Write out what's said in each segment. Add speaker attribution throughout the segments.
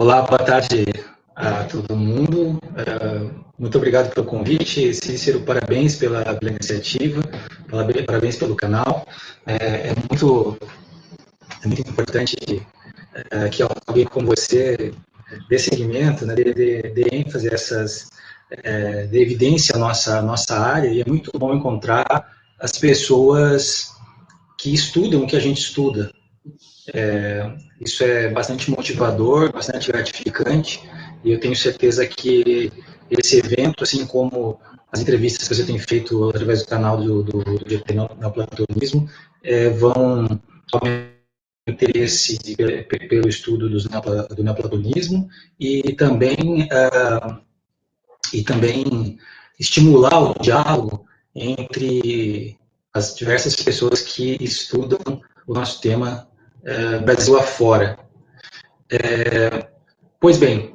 Speaker 1: Olá, boa tarde a todo mundo. Muito obrigado pelo convite. Cícero, parabéns pela iniciativa, parabéns pelo canal. É muito importante que alguém como você dê seguimento, né, dê ênfase a dê evidência à nossa área, e é muito bom encontrar as pessoas que estudam o que a gente estuda. Isso é bastante motivador, bastante gratificante, e eu tenho certeza que esse evento, assim como as entrevistas que você tem feito através do canal do GT Neoplatonismo, vão aumentar o interesse pelo estudo do neoplatonismo e também estimular o diálogo entre as diversas pessoas que estudam o nosso tema Brasil afora. Pois bem,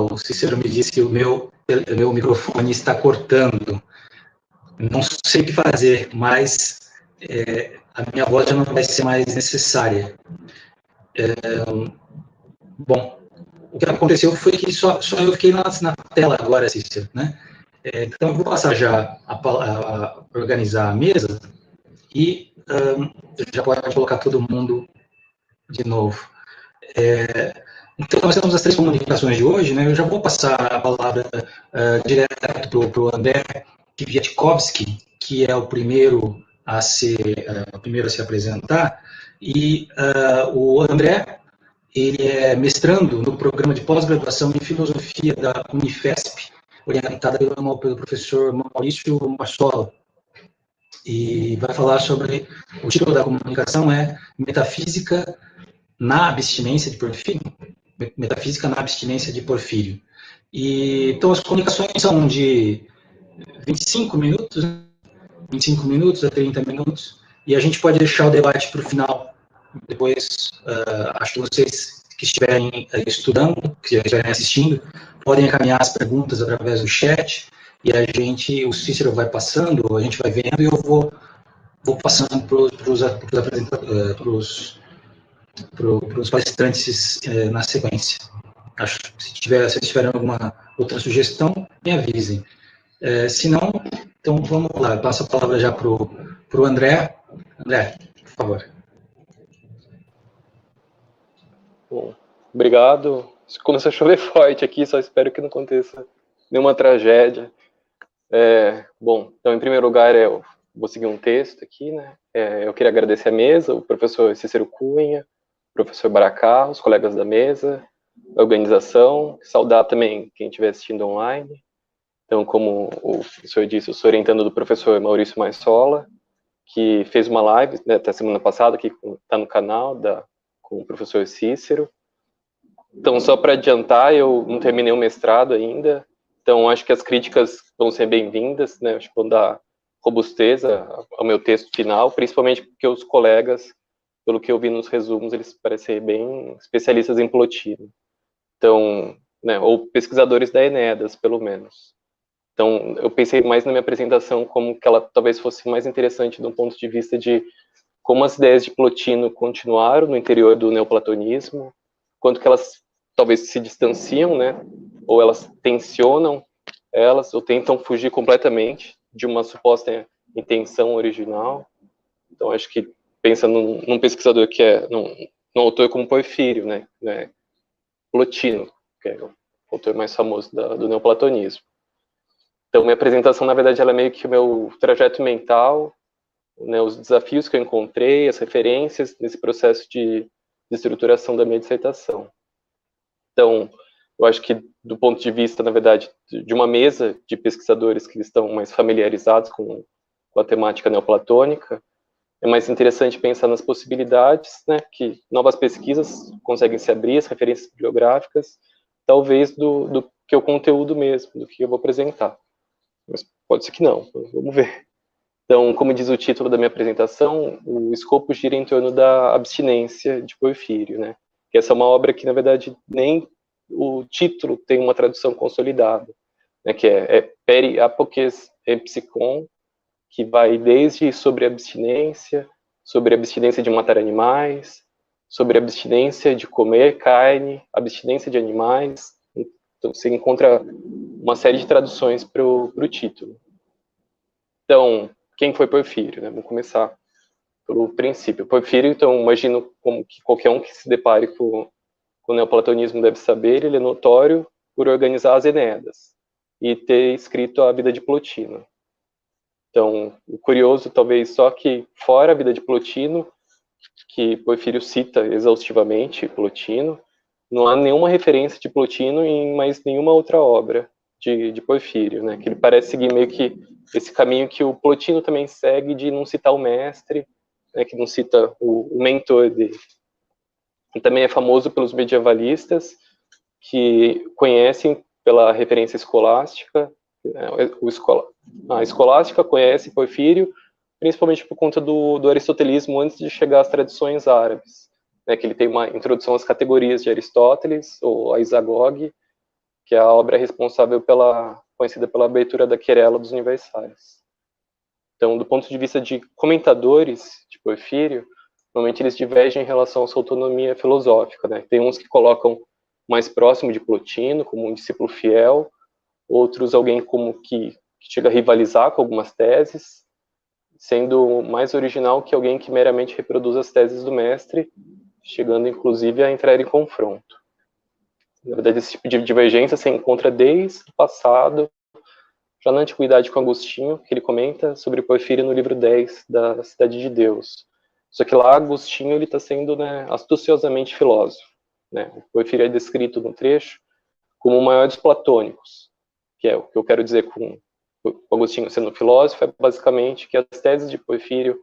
Speaker 1: o Cícero me disse que o meu microfone está cortando. Não sei o que fazer, mas a minha voz já não vai ser mais necessária. Bom, o que aconteceu foi que só eu fiquei na tela agora, Cícero, né? Então, eu vou passar já a organizar a mesa e já pode colocar todo mundo de novo. Então, nós temos as três comunicações de hoje, né? Eu já vou passar a palavra direto para o André Kwiatkowski, que é o primeiro a se apresentar, e o André, ele é mestrando no programa de pós-graduação em filosofia da Unifesp, orientada pelo professor Maurício Massola, e vai falar sobre, o título da comunicação é Metafísica na abstinência de Porfírio. Metafísica na abstinência de Porfírio. E, então, as comunicações são de 25 minutos, 25 minutos a 30 minutos, e a gente pode deixar o debate para o final. Depois, acho que vocês que estiverem estudando, que estiverem assistindo, podem encaminhar as perguntas através do chat, e o Cícero vai passando, a gente vai vendo, e eu vou passando para os palestrantes na sequência. Se vocês tiverem alguma outra sugestão, me avisem. Se não, então vamos lá, eu passo a palavra já para o André. André, por favor.
Speaker 2: Bom, obrigado. Começou a chover forte aqui, só espero que não aconteça nenhuma tragédia. Bom, então, em primeiro lugar, eu vou seguir um texto aqui, né? Eu queria agradecer a mesa, o professor Cícero Cunha, o professor Baracá, os colegas da mesa, a organização, saudar também quem estiver assistindo online. Então, como o senhor disse, eu sou orientando do professor Maurício Massola, que fez uma live, né, até semana passada, que está no canal, com o professor Cícero. Então, só para adiantar, eu não terminei o mestrado ainda, então acho que as críticas vão ser bem-vindas, né, acho que vão dar robustez ao meu texto final, principalmente porque os colegas, pelo que eu vi nos resumos, eles parecem bem especialistas em plotino. Então, né, ou pesquisadores da Enedas, pelo menos. Então, eu pensei mais na minha apresentação como que ela talvez fosse mais interessante do ponto de vista de como as ideias de Plotino continuaram no interior do neoplatonismo, quanto que elas talvez se distanciam, né, ou elas tensionam elas, ou tentam fugir completamente de uma suposta intenção original. Então, acho que pensando num pesquisador que num autor como Porfírio, né, Plotino, que é o autor mais famoso do neoplatonismo. Então, minha apresentação, na verdade, ela é meio que o meu trajeto mental, né, os desafios que eu encontrei, as referências nesse processo de estruturação da minha dissertação. Então, eu acho que, do ponto de vista, na verdade, de uma mesa de pesquisadores que estão mais familiarizados com a temática neoplatônica, é mais interessante pensar nas possibilidades, né, que novas pesquisas conseguem se abrir, as referências bibliográficas, talvez do que é o conteúdo mesmo, do que eu vou apresentar. Mas pode ser que não, vamos ver. Então, como diz o título da minha apresentação, o escopo gira em torno da abstinência de Porfírio, né? Que essa é uma obra que, na verdade, nem o título tem uma tradução consolidada, né? Que é Peri Apokes Epsikon, que vai desde sobre abstinência sobre a abstinência de matar animais, sobre a abstinência de comer carne, abstinência de animais. Então, você encontra uma série de traduções para o título. Então, quem foi Porfírio? Né? Vamos começar pelo princípio. Porfírio, então, imagino como que qualquer um que se depare com o neoplatonismo deve saber, ele é notório por organizar as Eneas e ter escrito a Vida de Plotino. Então, o curioso, talvez, só que fora a Vida de Plotino, que Porfírio cita exaustivamente Plotino, não há nenhuma referência de Plotino em mais nenhuma outra obra de Porfírio, né? Que ele parece seguir meio que esse caminho que o Plotino também segue de não citar o mestre, né? Que não cita o mentor dele. E também é famoso pelos medievalistas que conhecem pela referência escolástica, né? A escolástica conhece Porfírio principalmente por conta do aristotelismo antes de chegar às tradições árabes, né, que ele tem uma introdução às categorias de Aristóteles, ou a Isagoge, que é a obra responsável conhecida pela abertura da querela dos universais. Então, do ponto de vista de comentadores de Porfírio, normalmente eles divergem em relação à sua autonomia filosófica, né? Tem uns que colocam mais próximo de Plotino, como um discípulo fiel, outros alguém como que chega a rivalizar com algumas teses, sendo mais original que alguém que meramente reproduz as teses do mestre, chegando inclusive a entrar em confronto. Na verdade, esse tipo de divergência se encontra desde o passado, já na Antiguidade com Agostinho, que ele comenta sobre Porfírio no livro 10 da Cidade de Deus. Só que lá Agostinho está sendo, né, astuciosamente filósofo. Né? O Porfírio é descrito no trecho como o maior dos platônicos, que é o que eu quero dizer com o Agostinho sendo filósofo, é basicamente que as teses de Porfírio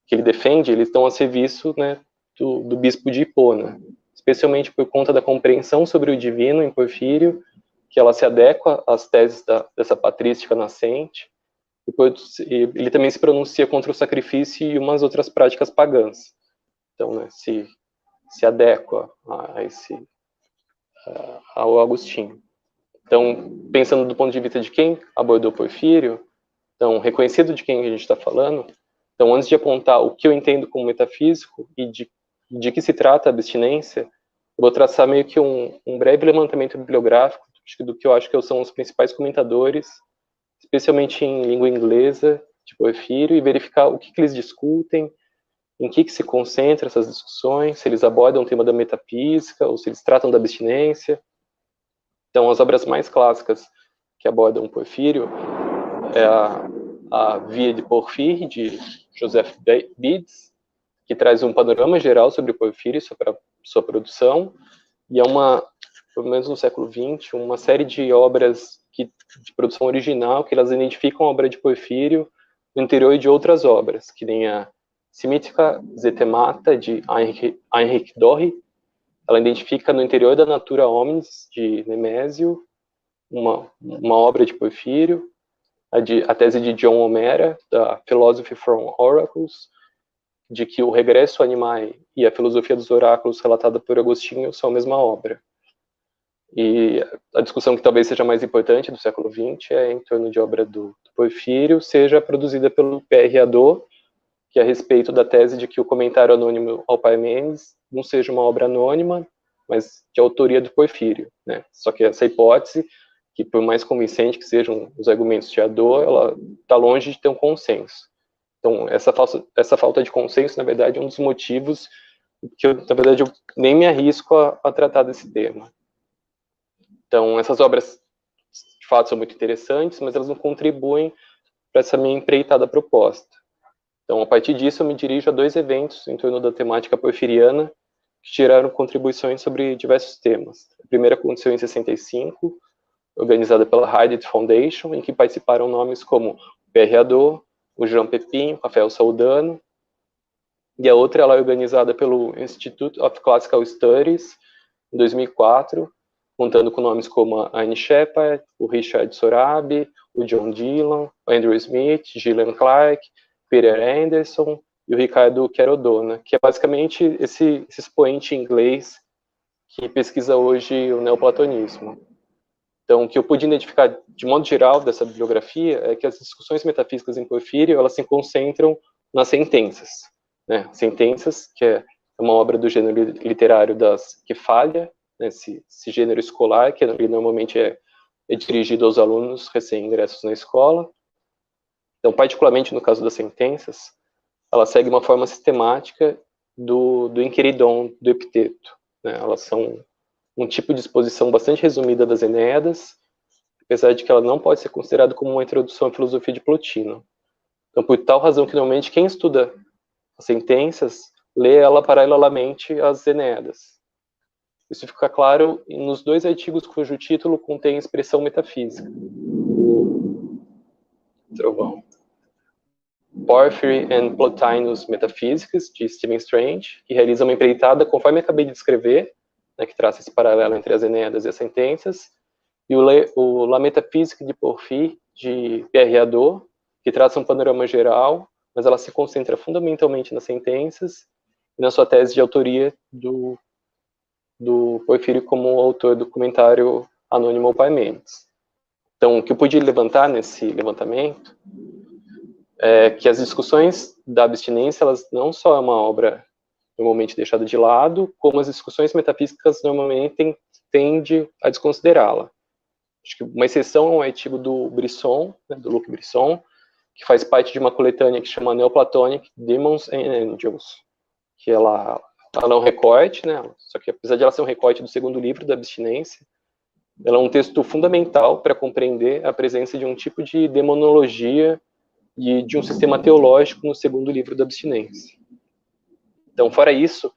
Speaker 2: que ele defende, eles estão a serviço, né, do bispo de Hipona, especialmente por conta da compreensão sobre o divino em Porfírio, que ela se adequa às teses dessa patrística nascente, e ele também se pronuncia contra o sacrifício e umas outras práticas pagãs. Então, né, se adequa ao Agostinho. Então, pensando do ponto de vista de quem abordou Porfírio, então, reconhecido de quem a gente está falando, então, antes de apontar o que eu entendo como metafísico e de que se trata a abstinência, eu vou traçar meio que um breve levantamento bibliográfico do que eu acho que são os principais comentadores, especialmente em língua inglesa, de Porfírio, e verificar o que eles discutem, em que se concentram essas discussões, se eles abordam o tema da metafísica ou se eles tratam da abstinência. Então, as obras mais clássicas que abordam Porfírio é a Via de Porfírio, de Joseph Beds, que traz um panorama geral sobre Porfírio e sua produção, e é pelo menos no século XX, uma série de obras de produção original, que elas identificam a obra de Porfírio no interior de outras obras, que nem a Semitica Zetemata, de Heinrich Dorri. Ela identifica no interior da Natura Hominis, de Nemésio, uma obra de Porfírio, a tese de John O'Mara, da Philosophy from Oracles, de que o Regresso Animae e a Filosofia dos Oráculos, relatada por Agostinho, são a mesma obra. E a discussão que talvez seja mais importante do século XX é em torno de obra do Porfírio, seja produzida pelo Pierre Hadot, que é a respeito da tese de que o comentário anônimo ao Parmênides não seja uma obra anônima, mas de autoria do Porfírio, né? Só que essa hipótese, que por mais convincente que sejam os argumentos de Hadot, ela está longe de ter um consenso. Então, essa falta de consenso, na verdade, é um dos motivos que, na verdade, eu nem me arrisco a tratar desse tema. Então, essas obras, de fato, são muito interessantes, mas elas não contribuem para essa minha empreitada proposta. Então, a partir disso, eu me dirijo a 2 eventos em torno da temática porfiriana que tiraram contribuições sobre diversos temas. A primeira aconteceu em 65, organizada pela Heidegger Foundation, em que participaram nomes como Pierre Hadot, o Jean Pepin, o Rafael Soldano, e a outra ela é organizada pelo Institute of Classical Studies, em 2004, contando com nomes como a Anne Shepard, o Richard Sorabi, o John Dillon, o Andrew Smith, Gillian Clark, Peter Anderson e o Ricardo Querodona, que é basicamente esse expoente inglês que pesquisa hoje o neoplatonismo. Então, o que eu pude identificar de modo geral dessa bibliografia é que as discussões metafísicas em Porfírio, elas se concentram nas sentenças. né, Sentenças, que é uma obra do gênero literário das Kefália, né, esse gênero escolar, que normalmente é dirigido aos alunos recém-ingressos na escola. Então, particularmente no caso das Sentenças, ela segue uma forma sistemática do Enqueridon, do Epiteto, né? Elas são um tipo de exposição bastante resumida das Enéadas, apesar de que ela não pode ser considerada como uma introdução à filosofia de Plotino. Então, por tal razão que normalmente quem estuda as Sentenças lê ela paralelamente às Enéadas. Isso fica claro nos 2 artigos cujo título contém expressão metafísica. O Trovão. Porphyry and Plotinus Metaphysics, de Stephen Strange, que realiza uma empreitada, conforme acabei de descrever, né, que traça esse paralelo entre as Enéadas e as Sentenças, e o La Métaphysique de Porphyre, de Pierre Hadot, que traça um panorama geral, mas ela se concentra fundamentalmente nas Sentenças e na sua tese de autoria do Porfírio como autor do comentário anônimo ao Parmênides. Então, o que eu pude levantar nesse levantamento é que as discussões da abstinência, elas não só é uma obra normalmente deixada de lado, como as discussões metafísicas normalmente tende a desconsiderá-la. Acho que uma exceção é um artigo do Brisson, né, do Luc Brisson, que faz parte de uma coletânea que chama Neoplatonic Demons and Angels, que ela é um recorte, né, só que apesar de ela ser um recorte do segundo livro da abstinência, ela é um texto fundamental para compreender a presença de um tipo de demonologia e de um sistema teológico no segundo livro da abstinência. Então, fora isso,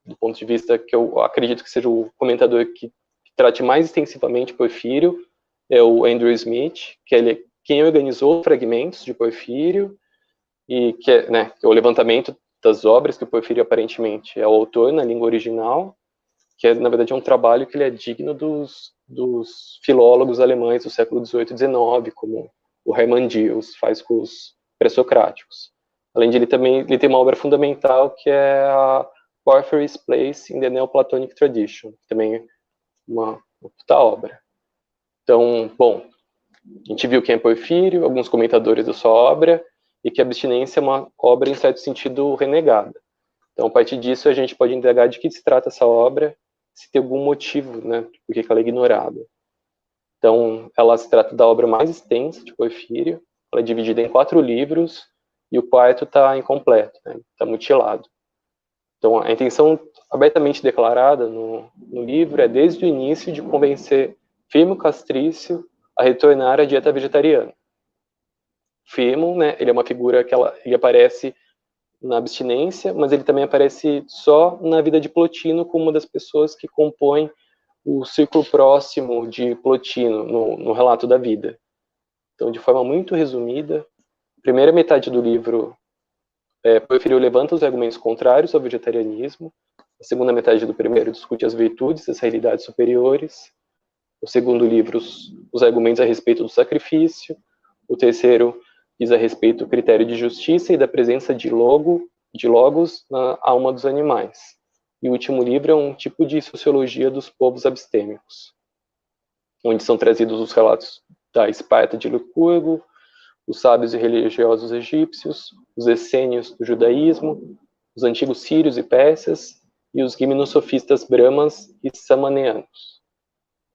Speaker 2: do ponto de vista que eu acredito que seja o comentador que trate mais extensivamente Porfírio, é o Andrew Smith, que é quem organizou fragmentos de Porfírio, e que é, né, que é o levantamento das obras que o Porfírio aparentemente é o autor na língua original, que é, na verdade, um trabalho que ele é digno dos filólogos alemães do século XVIII e XIX, como o Hermann Diels faz com os pré-socráticos. Além de ele tem uma obra fundamental que é a Porphyry's Place in the Neoplatonic Tradition, que também é uma puta obra. Então, bom, a gente viu quem é Porfírio, alguns comentadores da sua obra, e que a abstinência é uma obra, em certo sentido, renegada. Então, a partir disso, a gente pode indagar de que se trata essa obra, se tem algum motivo, né, por que ela é ignorada. Então, ela se trata da obra mais extensa de Porfírio, ela é dividida em 4 livros, e o 4º está incompleto, né, está mutilado. Então, a intenção abertamente declarada no livro é, desde o início, de convencer Firmo Castrício a retornar à dieta vegetariana. Firmo, né, ele é uma figura que ele aparece na abstinência, mas ele também aparece só na vida de Plotino como uma das pessoas que compõem o círculo próximo de Plotino no relato da vida. Então, de forma muito resumida, a primeira metade do livro, Porfírio levanta os argumentos contrários ao vegetarianismo, a segunda metade do primeiro discute as virtudes, as realidades superiores, o segundo livro, os argumentos a respeito do sacrifício, o terceiro diz a respeito do critério de justiça e da presença de logos na alma dos animais. E o último livro é um tipo de sociologia dos povos abstêmicos, onde são trazidos os relatos da Esparta de Licurgo, os sábios e religiosos egípcios, os essênios do judaísmo, os antigos sírios e persas, e os gimnosofistas brahmas e samaneanos.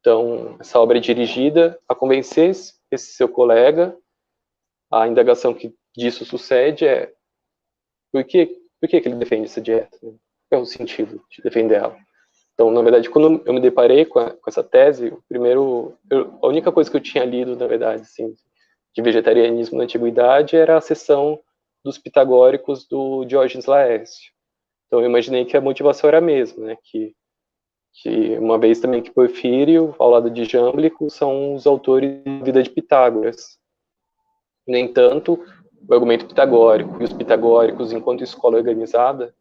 Speaker 2: Então, essa obra é dirigida a convencer esse seu colega. A indagação que disso sucede é por que ele defende essa dieta? Qual é o sentido de defendê-la? Então, na verdade, quando eu me deparei com essa tese, a única coisa que eu tinha lido, na verdade, assim, de vegetarianismo na antiguidade era a seção dos pitagóricos do Diógenes Laércio. Então, eu imaginei que a motivação era a mesma, né? Que uma vez também que Porfírio, ao lado de Jâmblico, são os autores da vida de Pitágoras. No entanto, o argumento pitagórico e os pitagóricos, enquanto escola organizada,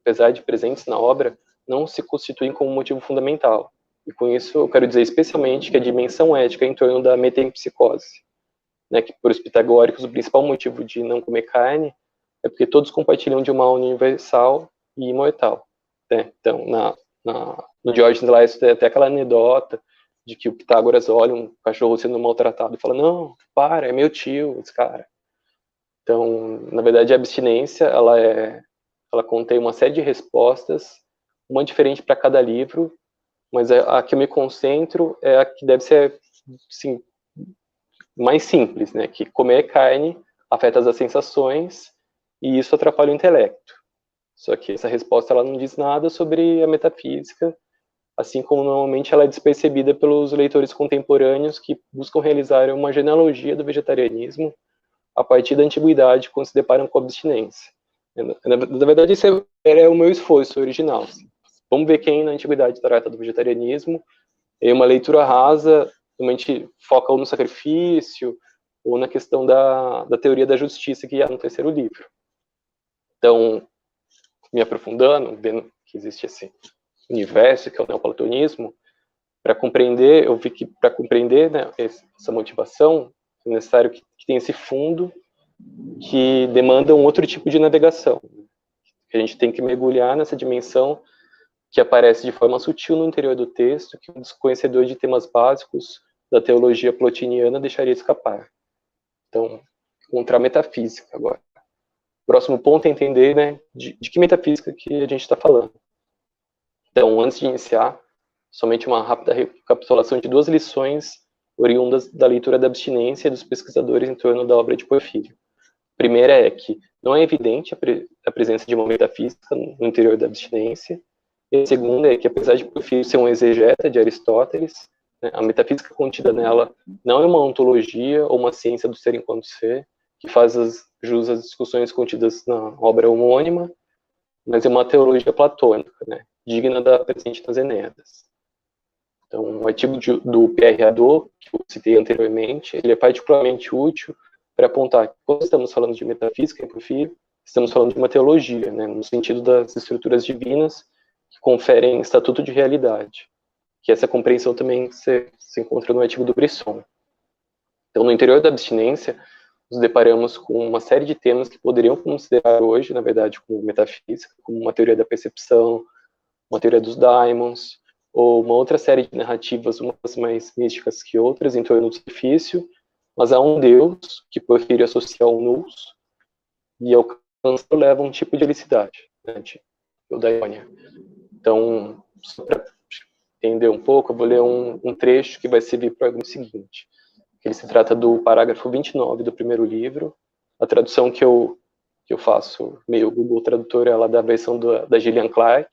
Speaker 2: apesar de presentes na obra, não se constituem como motivo fundamental. E com isso eu quero dizer especialmente que a dimensão ética em torno da metempsicose, né, que por os pitagóricos o principal motivo de não comer carne é porque todos compartilham de uma alma universal e imortal. Né? Então, no Diógenes Laércio tem até aquela anedota de que o Pitágoras olha um cachorro sendo maltratado e fala, não, para, é meu tio, esse cara. Então, na verdade, a abstinência, ela contém uma série de respostas, uma diferente para cada livro, mas a que eu me concentro é a que deve ser, assim, mais simples, né? Que comer carne afeta as sensações e isso atrapalha o intelecto. Só que essa resposta ela não diz nada sobre a metafísica, assim como normalmente ela é despercebida pelos leitores contemporâneos que buscam realizar uma genealogia do vegetarianismo a partir da antiguidade, quando se deparam com a abstinência. Na verdade, esse era o meu esforço original. Vamos ver quem na antiguidade trata do vegetarianismo, e uma leitura rasa, realmente foca ou no sacrifício, ou na questão da teoria da justiça, que há no terceiro livro. Então, me aprofundando, vendo que existe esse universo, que é o neoplatonismo, para compreender, eu vi que para compreender, né, essa motivação, é necessário que tenha esse fundo que demanda um outro tipo de navegação. A gente tem que mergulhar nessa dimensão que aparece de forma sutil no interior do texto, que um desconhecedor de temas básicos da teologia plotiniana deixaria escapar. Então, encontrar metafísica agora. O próximo ponto é entender, né, de que metafísica que a gente está falando. Então, antes de iniciar, somente uma rápida recapitulação de 2 lições oriundas da leitura da abstinência dos pesquisadores em torno da obra de Porfírio. A primeira é que não é evidente a presença de uma metafísica no interior da abstinência. E a segunda é que, apesar de Porfírio ser um exegeta de Aristóteles, né, a metafísica contida nela não é uma ontologia ou uma ciência do ser enquanto ser, que faz jus às discussões contidas na obra homônima, mas é uma teologia platônica, né, digna da presente nas Enéadas. Então, o artigo do Pierre Hadot, que eu citei anteriormente, ele é particularmente útil para apontar que, quando estamos falando de metafísica em Porfírio, estamos falando de uma teologia, né, no sentido das estruturas divinas que conferem estatuto de realidade, que essa compreensão também se encontra no artigo do Brisson. Então, no interior da abstinência, nos deparamos com uma série de temas que poderiam considerar hoje, na verdade, como metafísica, como uma teoria da percepção, uma teoria dos daimons, ou uma outra série de narrativas, umas mais místicas que outras, em torno do sacrifício, mas há um Deus que Porfírio associa ao nous, e ao câncer leva um tipo de felicidade, né, de eudaimonia. Então, só para entender um pouco, eu vou ler um trecho que vai servir para o argumento seguinte. Ele se trata do parágrafo 29 do primeiro livro. A tradução que eu faço, meio Google Tradutor, ela é da versão da Gillian Clark,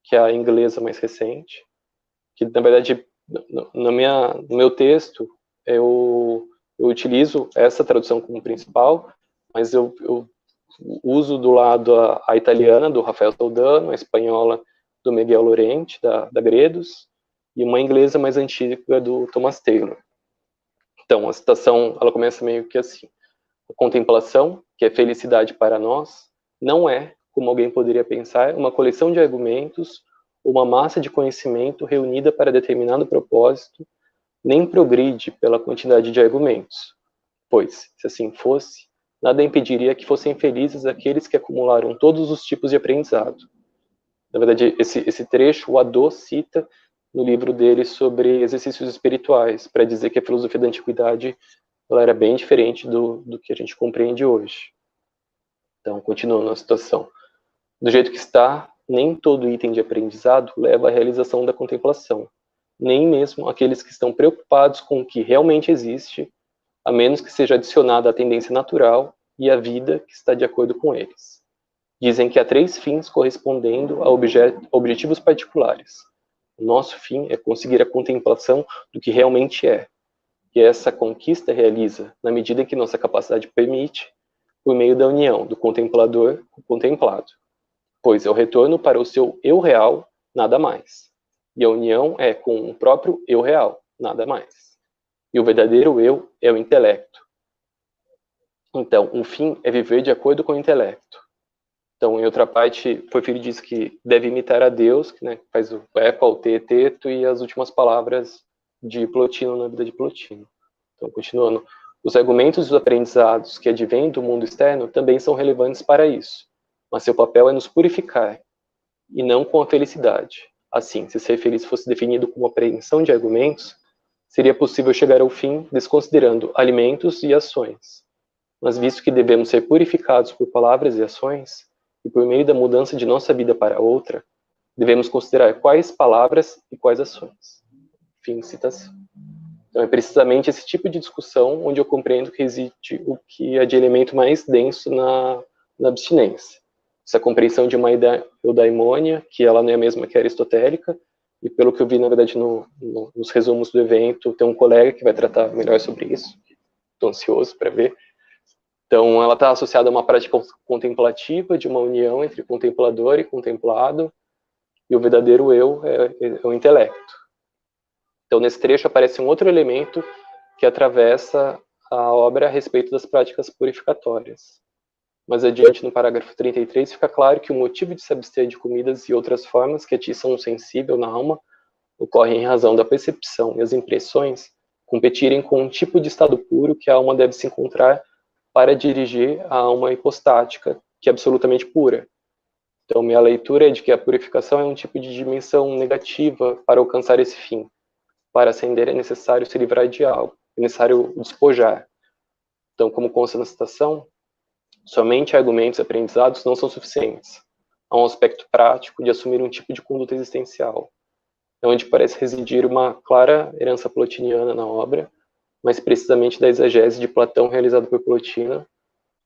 Speaker 2: que é a inglesa mais recente, que, na verdade, no meu texto, eu utilizo essa tradução como principal, mas eu uso do lado a italiana, do Rafael Soldano, a espanhola, do Miguel Lorente, da Gredos, e uma inglesa mais antiga, do Thomas Taylor. Então, a citação, ela começa meio que assim: a contemplação, que é felicidade para nós, não é, como alguém poderia pensar, uma coleção de argumentos ou uma massa de conhecimento reunida para determinado propósito, nem progride pela quantidade de argumentos, pois, se assim fosse, nada impediria que fossem felizes aqueles que acumularam todos os tipos de aprendizado. Na verdade, esse trecho o Hadot cita no livro dele sobre exercícios espirituais, para dizer que a filosofia da antiguidade ela era bem diferente do que a gente compreende hoje. Então, continuando a situação. Do jeito que está, nem todo item de aprendizado leva à realização da contemplação, nem mesmo aqueles que estão preocupados com o que realmente existe, a menos que seja adicionada a tendência natural e a vida que está de acordo com eles. Dizem que há 3 fins correspondendo a objetivos particulares. O nosso fim é conseguir a contemplação do que realmente é, e essa conquista realiza na medida em que nossa capacidade permite, por meio da união do contemplador com o contemplado, pois é o retorno para o seu eu real, nada mais. E a união é com o próprio eu real, nada mais. E o verdadeiro eu é o intelecto. Então, um fim é viver de acordo com o intelecto. Então, em outra parte, Porfírio diz que deve imitar a Deus, que, né, faz o eco, ao teto e as últimas palavras de Plotino na vida de Plotino. Então, continuando, os argumentos e os aprendizados que advêm do mundo externo também são relevantes para isso, mas seu papel é nos purificar, e não com a felicidade. Assim, se ser feliz fosse definido como apreensão de argumentos, seria possível chegar ao fim desconsiderando alimentos e ações. Mas visto que devemos ser purificados por palavras e ações, e por meio da mudança de nossa vida para outra, devemos considerar quais palavras e quais ações. Fim de citação. Então é precisamente esse tipo de discussão onde eu compreendo que existe o que é de elemento mais denso na abstinência. Essa compreensão de uma eudaimonia, que ela não é a mesma que a aristotélica, e pelo que eu vi, na verdade, nos resumos do evento, tem um colega que vai tratar melhor sobre isso. Estou ansioso para ver. Então, ela está associada a uma prática contemplativa de uma união entre contemplador e contemplado, e o verdadeiro eu é o intelecto. Então, nesse trecho aparece um outro elemento que atravessa a obra a respeito das práticas purificatórias. Mais adiante, no parágrafo 33, fica claro que o motivo de se abster de comidas e outras formas que atiçam o sensível na alma ocorre em razão da percepção e as impressões competirem com um tipo de estado puro que a alma deve se encontrar para dirigir a alma hipostática, que é absolutamente pura. Então, minha leitura é de que a purificação é um tipo de dimensão negativa para alcançar esse fim. Para ascender é necessário se livrar de algo, é necessário despojar. Então, como consta na citação, somente argumentos e aprendizados não são suficientes. Há um aspecto prático de assumir um tipo de conduta existencial, onde parece residir uma clara herança plotiniana na obra, mas precisamente da exegese de Platão realizada por Plotino,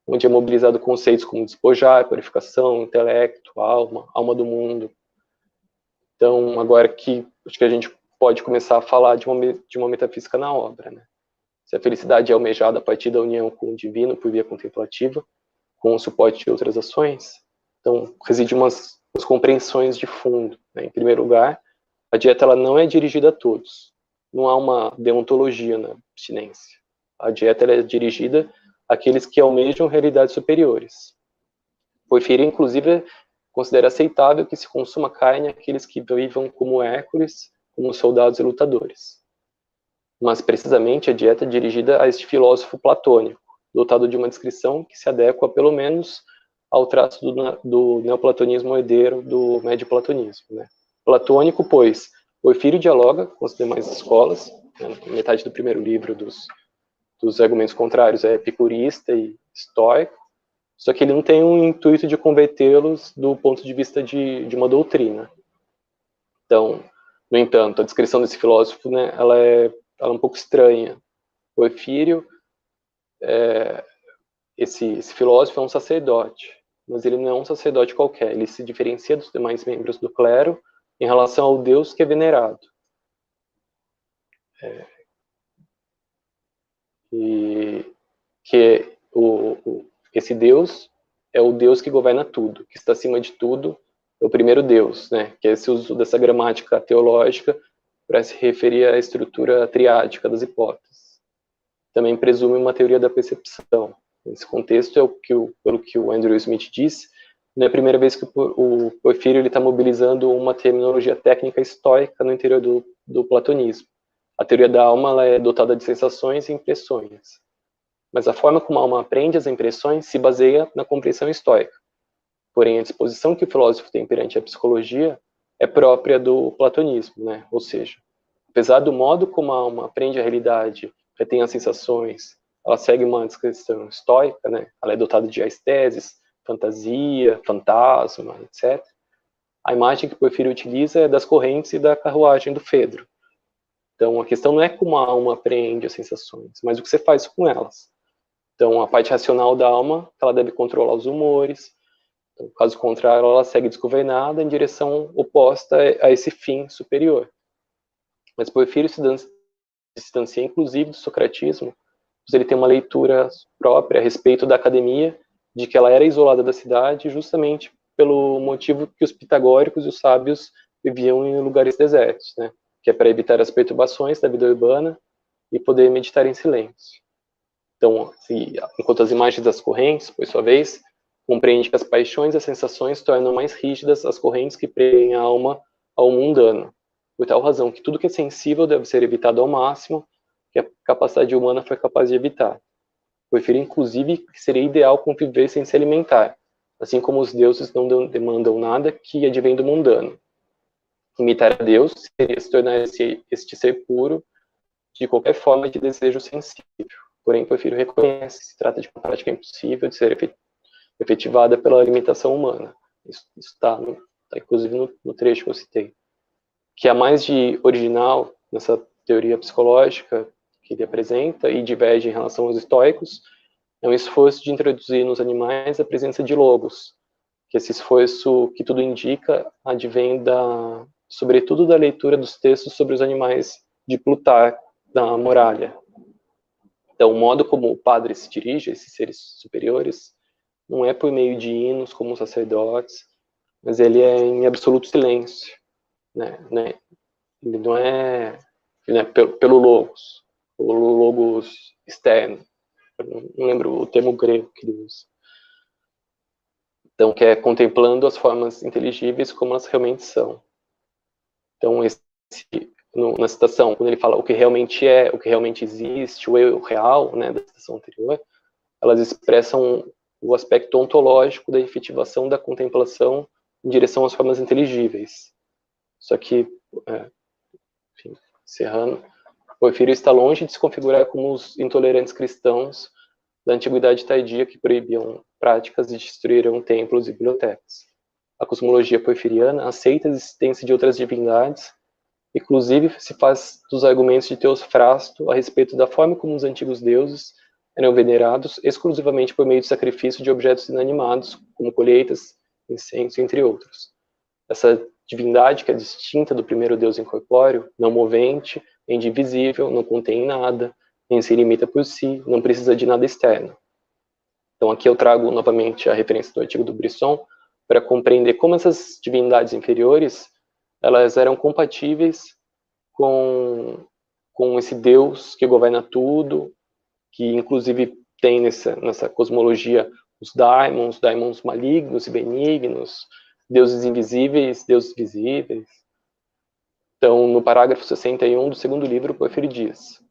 Speaker 2: onde é mobilizado conceitos como despojar, purificação, intelecto, alma do mundo. Então, agora que acho que a gente pode começar a falar de uma metafísica na obra, né? Se a felicidade é almejada a partir da união com o divino por via contemplativa, com o suporte de outras ações, então reside umas compreensões de fundo, né? Em primeiro lugar, a dieta ela não é dirigida a todos. Não há uma deontologia na abstinência. A dieta ela é dirigida àqueles que almejam realidades superiores. Porfírio, inclusive, considera aceitável que se consuma carne àqueles que vivam como Hércules, como soldados e lutadores. Mas, precisamente, a dieta é dirigida a este filósofo platônico, dotado de uma descrição que se adequa, pelo menos, ao traço do neoplatonismo herdeiro do médio-platonismo, né? Platônico, pois, Porfírio dialoga com as demais escolas, né? Metade do primeiro livro dos argumentos contrários é epicurista e estoico, só que ele não tem um intuito de convertê-los do ponto de vista de uma doutrina. Então, no entanto, a descrição desse filósofo, né, ela é um pouco estranha. Porfírio, esse filósofo é um sacerdote, mas ele não é um sacerdote qualquer, ele se diferencia dos demais membros do clero em relação ao Deus que é venerado. E que esse Deus é o Deus que governa tudo, que está acima de tudo, é o primeiro Deus, né? Que é esse uso dessa gramática teológica para se referir à estrutura triádica das hipóteses. Também presume uma teoria da percepção. Nesse contexto, pelo que o Andrew Smith diz, não é a primeira vez que o Porfírio está mobilizando uma terminologia técnica estoica no interior do platonismo. A teoria da alma ela é dotada de sensações e impressões. Mas a forma como a alma aprende as impressões se baseia na compreensão estoica. Porém, a disposição que o filósofo tem perante a psicologia é própria do platonismo, né? Ou seja, apesar do modo como a alma aprende a realidade, retém as sensações, ela segue uma descrição estoica, né? Ela é dotada de aesthesis, fantasia, fantasma, etc. A imagem que Porfírio utiliza é das correntes e da carruagem do Fedro. Então, a questão não é como a alma aprende as sensações, mas o que você faz com elas. Então, a parte racional da alma, ela deve controlar os humores. Então, caso contrário, ela segue desgovernada em direção oposta a esse fim superior. Mas Porfírio se distancia, inclusive, do socratismo, pois ele tem uma leitura própria a respeito da academia, de que ela era isolada da cidade, justamente pelo motivo que os pitagóricos e os sábios viviam em lugares desertos, né? Que é para evitar as perturbações da vida urbana e poder meditar em silêncio. Então, enquanto as imagens das correntes, por sua vez, compreende que as paixões e as sensações tornam mais rígidas as correntes que prendem a alma ao mundano. Por tal razão que tudo que é sensível deve ser evitado ao máximo, que a capacidade humana foi capaz de evitar. Porfírio, inclusive, que seria ideal conviver sem se alimentar, assim como os deuses não demandam nada que advém do mundano. Imitar a Deus seria se tornar este ser puro de qualquer forma de desejo sensível. Porém, Porfírio reconhece que se trata de uma prática impossível de ser efetivada pela limitação humana. Isso está inclusive no trecho que eu citei. Que há mais de original nessa teoria psicológica que ele apresenta e diverge em relação aos estoicos, é um esforço de introduzir nos animais a presença de logos, que esse esforço, que tudo indica, advém sobretudo da leitura dos textos sobre os animais de Plutarco, da Muralha. Então, o modo como o padre se dirige a esses seres superiores não é por meio de hinos como os sacerdotes, mas ele é em absoluto silêncio, né? Ele não é, né, pelo logos externo. Eu não lembro o termo grego que ele usa. Então, que é contemplando as formas inteligíveis como elas realmente são. Então, na citação, quando ele fala o que realmente é, o que realmente existe, o eu real, né, da citação anterior, elas expressam o aspecto ontológico da efetivação da contemplação em direção às formas inteligíveis. Só que, enfim, encerrando, Porfírio está longe de se configurar como os intolerantes cristãos da antiguidade tardia que proibiam práticas e destruíram templos e bibliotecas. A cosmologia porfiriana aceita a existência de outras divindades, inclusive se faz dos argumentos de Teofrasto a respeito da forma como os antigos deuses eram venerados exclusivamente por meio do sacrifício de objetos inanimados, como colheitas, incenso, entre outros. Essa divindade que é distinta do primeiro deus incorpóreo, não movente, é indivisível, não contém nada, nem se limita por si, não precisa de nada externo. Então aqui eu trago novamente a referência do artigo do Brisson para compreender como essas divindades inferiores elas eram compatíveis com esse Deus que governa tudo, que inclusive tem nessa cosmologia os daimons malignos e benignos, deuses invisíveis, deuses visíveis. Então, no parágrafo 61 do segundo livro, Porfírio diz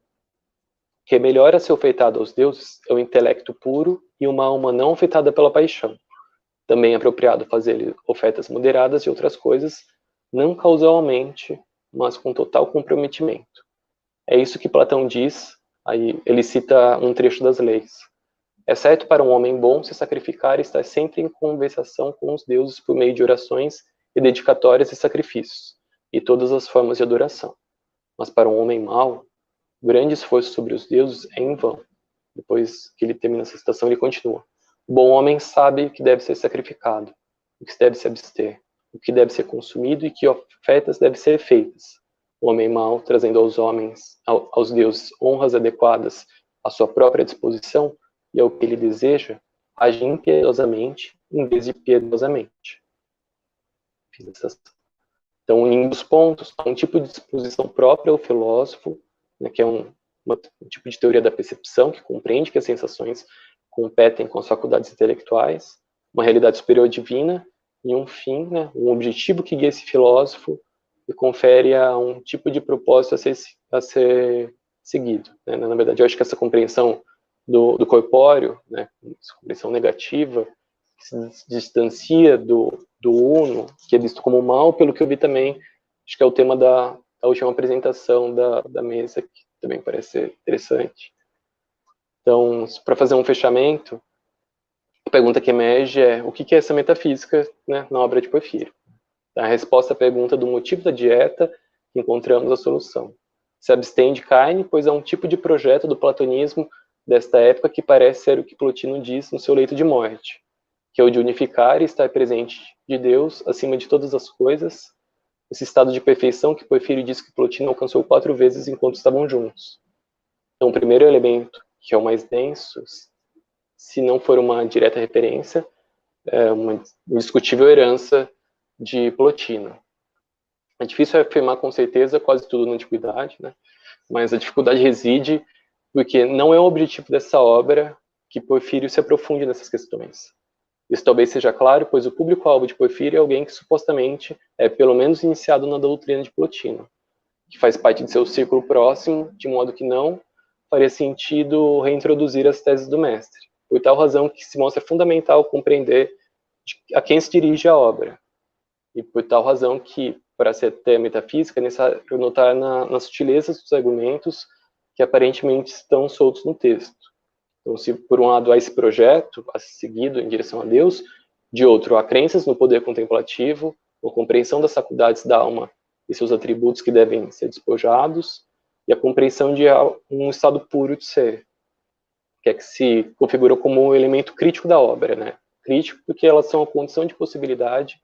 Speaker 2: que melhor a ser ofertado aos deuses é o intelecto puro e uma alma não afetada pela paixão. Também é apropriado fazer ofertas moderadas de outras coisas, não causalmente, mas com total comprometimento. É isso que Platão diz, aí ele cita um trecho das leis. É certo para um homem bom se sacrificar e estar sempre em conversação com os deuses por meio de orações e dedicatórias e sacrifícios, e todas as formas de adoração. Mas para um homem mau, o grande esforço sobre os deuses é em vão. Depois que ele termina essa citação, ele continua. O bom homem sabe o que deve ser sacrificado, o que deve se abster, o que deve ser consumido e que ofertas devem ser feitas. O homem mau, trazendo aos homens, aos deuses, honras adequadas à sua própria disposição e ao que ele deseja, age impiedosamente em vez de piedosamente. Então, em um dos pontos, há um tipo de disposição própria ao filósofo, né, que é um tipo de teoria da percepção, que compreende que as sensações competem com as faculdades intelectuais, uma realidade superior divina, e um fim, né, um objetivo que guia esse filósofo e confere a um tipo de propósito a ser seguido. Né? Na verdade, eu acho que essa compreensão do corpóreo, né, essa compreensão negativa, que se distancia do uno, que é visto como mal, pelo que eu vi também, acho que é o tema da última apresentação da mesa, que também parece ser interessante. Então, para fazer um fechamento, a pergunta que emerge é: o que é essa metafísica, né, na obra de Porfírio? A resposta à pergunta do motivo da dieta, encontramos a solução. Se abstém de carne, pois é um tipo de projeto do platonismo desta época que parece ser o que Plotino diz no seu leito de morte, que é o de unificar e estar presente de Deus acima de todas as coisas, esse estado de perfeição que Porfírio diz que Plotino alcançou 4 vezes enquanto estavam juntos. Então, o primeiro elemento, que é o mais denso, se não for uma direta referência, é uma indiscutível herança de Plotino. É difícil afirmar com certeza quase tudo na antiguidade, né? Mas a dificuldade reside porque não é o objetivo dessa obra que Porfírio se aprofunde nessas questões. Isso talvez seja claro, pois o público-alvo de Porfírio é alguém que supostamente é pelo menos iniciado na doutrina de Plotino, que faz parte de seu círculo próximo, de modo que não faria sentido reintroduzir as teses do mestre, por tal razão que se mostra fundamental compreender a quem se dirige a obra, e por tal razão que, para ser até metafísica, é necessário notar nas sutilezas dos argumentos que aparentemente estão soltos no texto. Então, se por um lado há esse projeto a ser seguido em direção a Deus, de outro há crenças no poder contemplativo, ou compreensão das faculdades da alma e seus atributos que devem ser despojados, e a compreensão de um estado puro de ser, que é que se configurou como um elemento crítico da obra, né? Crítico porque elas são a condição de possibilidade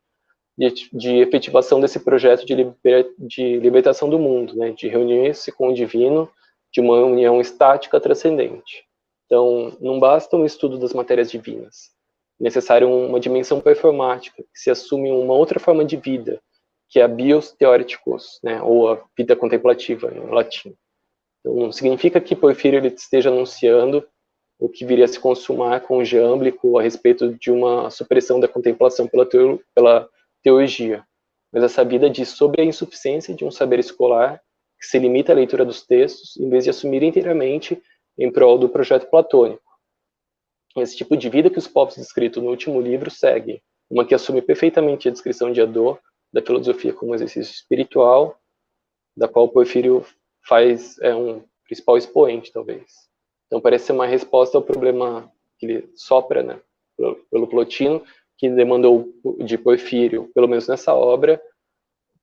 Speaker 2: de efetivação desse projeto de libertação do mundo, né? De reunir-se com o divino, de uma união estática transcendente. Então, não basta um estudo das matérias divinas. É necessário uma dimensão performática, que se assume uma outra forma de vida, que é a bios theoreticos, né, ou a vida contemplativa, em latim. Então, não significa que Porfírio ele esteja anunciando o que viria a se consumar com o Jâmblico a respeito de uma supressão da contemplação pela teologia, mas essa vida diz sobre a insuficiência de um saber escolar que se limita à leitura dos textos, em vez de assumir inteiramente em prol do projeto platônico. Esse tipo de vida que os povos descritos no último livro segue, uma que assume perfeitamente a descrição de Hadot, da filosofia como exercício espiritual, da qual Porfírio é um principal expoente, talvez. Então parece ser uma resposta ao problema que ele sopra, né, pelo Plotino, que demandou de Porfírio, pelo menos nessa obra,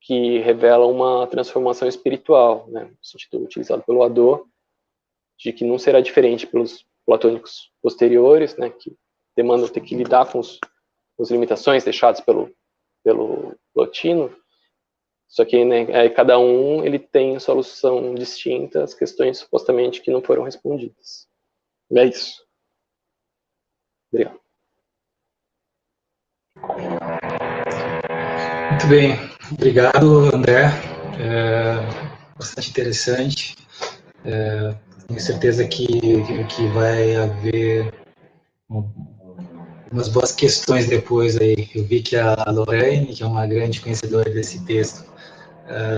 Speaker 2: que revela uma transformação espiritual, né, no sentido utilizado pelo Hadot, de que não será diferente pelos platônicos posteriores, né, que demandam ter que lidar com as limitações deixadas pelo Plotino, só que, né, cada um ele tem solução distinta às questões supostamente que não foram respondidas. É isso. Obrigado.
Speaker 1: Muito bem, obrigado, André. Bastante interessante. Tenho certeza que vai haver umas boas questões depois aí. Eu vi que a Lorraine, que é uma grande conhecedora desse texto,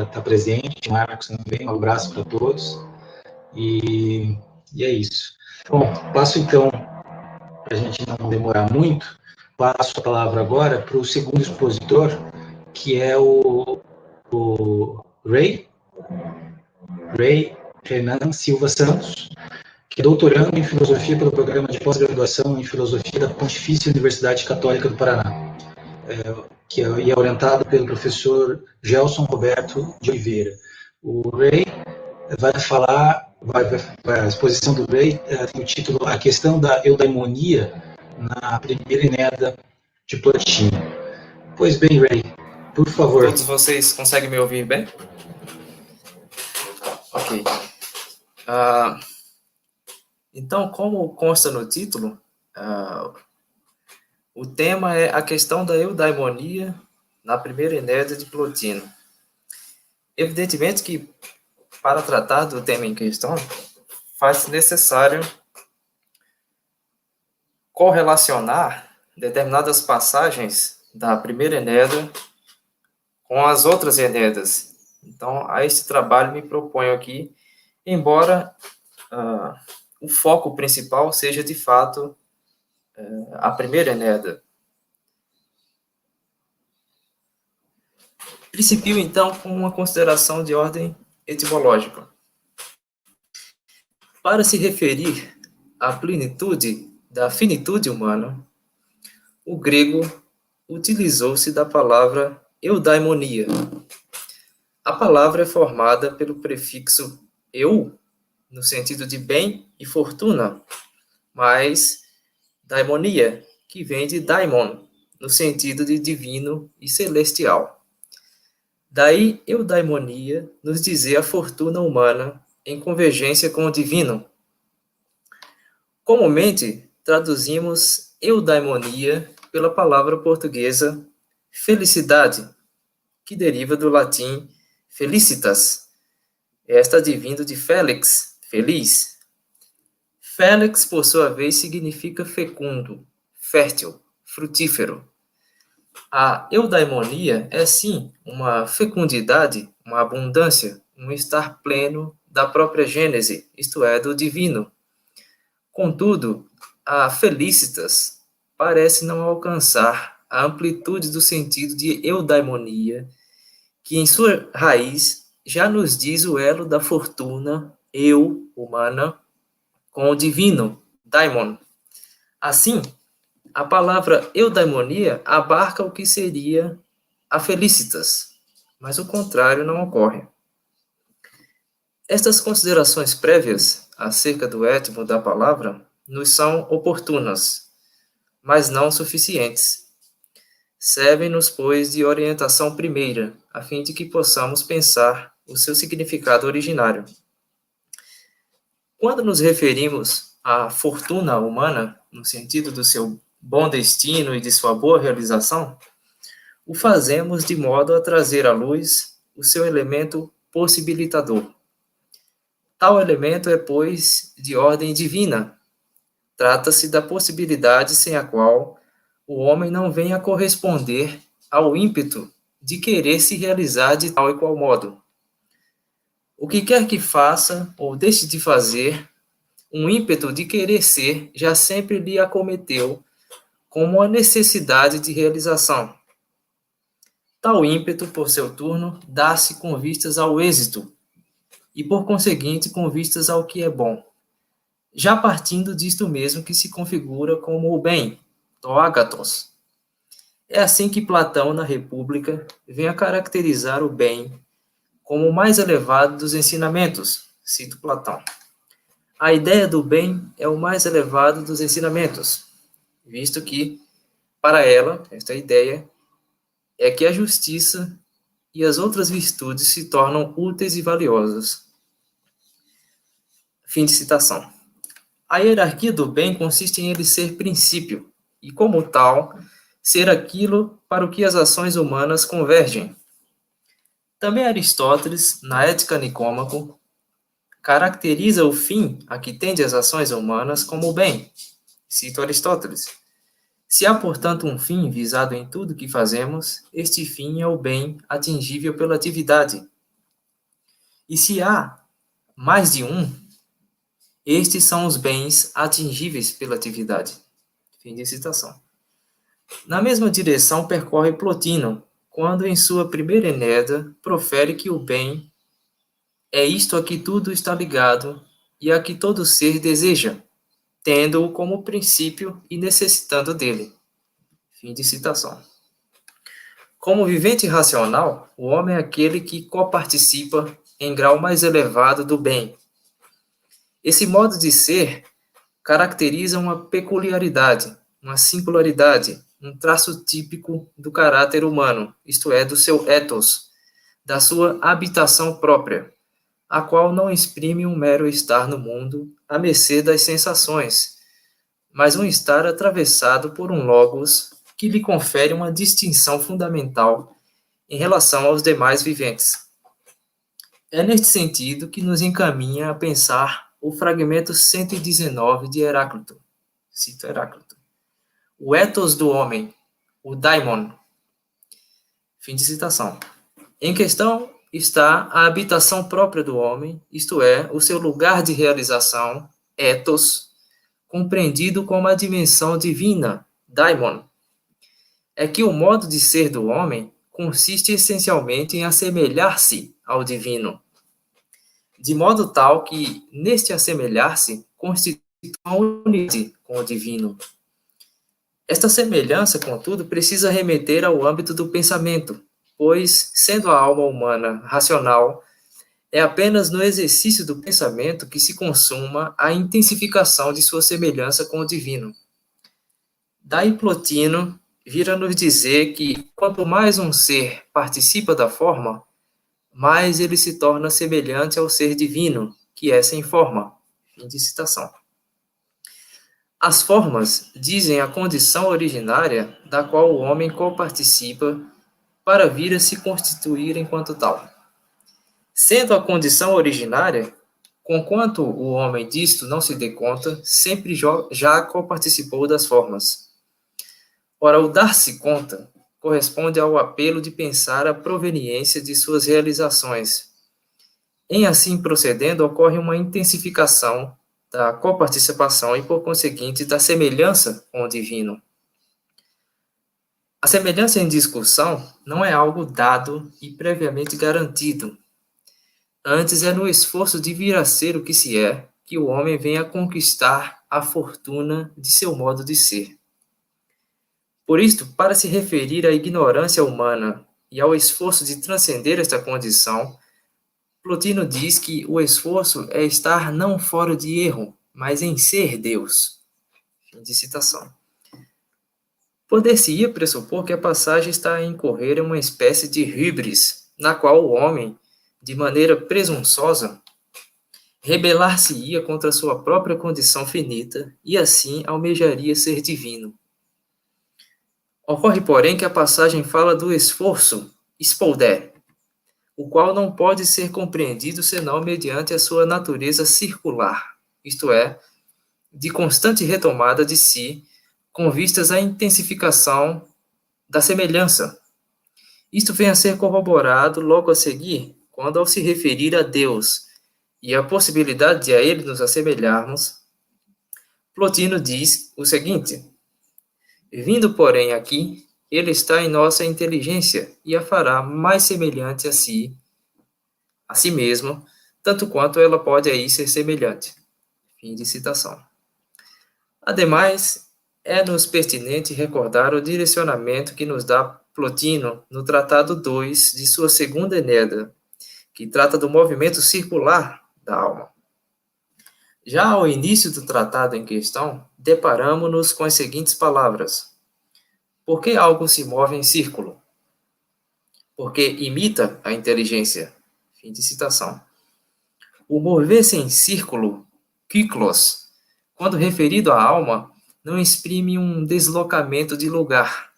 Speaker 1: está presente, o Marcos também, um abraço para todos. E é isso. Bom, passo então, para a gente não demorar muito, passo a palavra agora para o segundo expositor, que é o Ray Renan Silva Santos, que é doutorando em filosofia pelo programa de pós-graduação em filosofia da Pontifícia Universidade Católica do Paraná, que é orientado pelo professor Gelson Roberto de Oliveira. O Ray vai falar, a exposição do Ray tem o título A Questão da Eudaimonia na Primeira Enéada de Plotino. Pois bem, Ray, por favor.
Speaker 3: Todos vocês conseguem me ouvir bem? Ok. Então, como consta no título, o tema é a questão da eudaimonia na Primeira Enéada de Plotino. Evidentemente que, para tratar do tema em questão, faz-se necessário correlacionar determinadas passagens da Primeira Enéada com as outras Enéadas. Então, a esse trabalho me proponho aqui, embora o foco principal seja, de fato, a Primeira Enéada. Principio, então, com uma consideração de ordem etimológica. Para se referir à plenitude da finitude humana, o grego utilizou-se da palavra eudaimonia. A palavra é formada pelo prefixo eu, no sentido de bem e fortuna, mais daimonia, que vem de daimon, no sentido de divino e celestial. Daí, eudaimonia nos dizer a fortuna humana em convergência com o divino. Comumente, traduzimos eudaimonia pela palavra portuguesa felicidade, que deriva do latim felicitas, esta advindo de felix, feliz. Felix, por sua vez, significa fecundo, fértil, frutífero. A eudaimonia é, sim, uma fecundidade, uma abundância, um estar pleno da própria gênese, isto é, do divino. Contudo, a felicitas parece não alcançar a amplitude do sentido de eudaimonia, que em sua raiz já nos diz o elo da fortuna eu, humana, com o divino, daimon. Assim, a palavra eudaimonia abarca o que seria a felicitas, mas o contrário não ocorre. Estas considerações prévias acerca do étimo da palavra nos são oportunas, mas não suficientes. Servem-nos, pois, de orientação primeira, a fim de que possamos pensar o seu significado originário. Quando nos referimos à fortuna humana, no sentido do seu bom destino e de sua boa realização, o fazemos de modo a trazer à luz o seu elemento possibilitador. Tal elemento é, pois, de ordem divina. Trata-se da possibilidade sem a qual o homem não vem a corresponder ao ímpeto de querer se realizar de tal e qual modo. O que quer que faça ou deixe de fazer, um ímpeto de querer ser já sempre lhe acometeu como a necessidade de realização. Tal ímpeto, por seu turno, dá-se com vistas ao êxito e, por conseguinte, com vistas ao que é bom, já partindo disto mesmo que se configura como o bem, το ágathos. É assim que Platão, na República, vem a caracterizar o bem como o mais elevado dos ensinamentos, cito Platão. A ideia do bem é o mais elevado dos ensinamentos, visto que, para ela, esta ideia é que a justiça e as outras virtudes se tornam úteis e valiosas. Fim de citação. A hierarquia do bem consiste em ele ser princípio, e como tal, ser aquilo para o que as ações humanas convergem. Também Aristóteles, na Ética Nicômaco, caracteriza o fim a que tende as ações humanas como o bem. Cito Aristóteles. Se há, portanto, um fim visado em tudo que fazemos, este fim é o bem atingível pela atividade. E se há mais de um, estes são os bens atingíveis pela atividade. Fim de citação. Na mesma direção percorre Plotino, quando em sua primeira Enéida profere que o bem é isto a que tudo está ligado e a que todo ser deseja, tendo-o como princípio e necessitando dele. Fim de citação. Como vivente racional, o homem é aquele que coparticipa em grau mais elevado do bem. Esse modo de ser caracteriza uma peculiaridade, uma singularidade, um traço típico do caráter humano, isto é, do seu ethos, da sua habitação própria, a qual não exprime um mero estar no mundo à mercê das sensações, mas um estar atravessado por um logos que lhe confere uma distinção fundamental em relação aos demais viventes. É neste sentido que nos encaminha a pensar o fragmento 119 de Heráclito. Cito Heráclito. O ethos do homem, o daimon. Fim de citação. Em questão está a habitação própria do homem, isto é, o seu lugar de realização, ethos, compreendido como a dimensão divina, daimon. É que o modo de ser do homem consiste essencialmente em assemelhar-se ao divino, de modo tal que, neste assemelhar-se, constitui uma unidade com o divino. Esta semelhança, contudo, precisa remeter ao âmbito do pensamento, pois, sendo a alma humana racional, é apenas no exercício do pensamento que se consuma a intensificação de sua semelhança com o divino. Daí Plotino vira nos dizer que, quanto mais um ser participa da forma, mais ele se torna semelhante ao ser divino, que é sem forma. Fim de citação. As formas dizem a condição originária da qual o homem coparticipa para vir a se constituir enquanto tal. Sendo a condição originária, conquanto o homem disto não se dê conta, sempre já coparticipou das formas. Ora, o dar-se conta corresponde ao apelo de pensar a proveniência de suas realizações. Em assim procedendo, ocorre uma intensificação da coparticipação e, por conseguinte, da semelhança com o divino. A semelhança em discussão não é algo dado e previamente garantido. Antes é no esforço de vir a ser o que se é que o homem vem a conquistar a fortuna de seu modo de ser. Por isto, para se referir à ignorância humana e ao esforço de transcender esta condição, Plotino diz que o esforço é estar não fora de erro, mas em ser Deus. Fim de citação. Poder-se-ia pressupor que a passagem está a incorrer em uma espécie de híbris, na qual o homem, de maneira presunçosa, rebelar-se-ia contra sua própria condição finita e assim almejaria ser divino. Ocorre, porém, que a passagem fala do esforço, spolder, o qual não pode ser compreendido senão mediante a sua natureza circular, isto é, de constante retomada de si, com vistas à intensificação da semelhança. Isto vem a ser corroborado logo a seguir, quando ao se referir a Deus e a possibilidade de a ele nos assemelharmos, Plotino diz o seguinte: vindo, porém, aqui, ele está em nossa inteligência e a fará mais semelhante a si mesmo, tanto quanto ela pode aí ser semelhante. Fim de citação. Ademais, é-nos pertinente recordar o direcionamento que nos dá Plotino no Tratado 2 de sua segunda Enéida, que trata do movimento circular da alma. Já ao início do tratado em questão, deparamo-nos com as seguintes palavras: por que algo se move em círculo? Porque imita a inteligência. Fim de citação. O mover-se em círculo, kyklos, quando referido à alma, não exprime um deslocamento de lugar.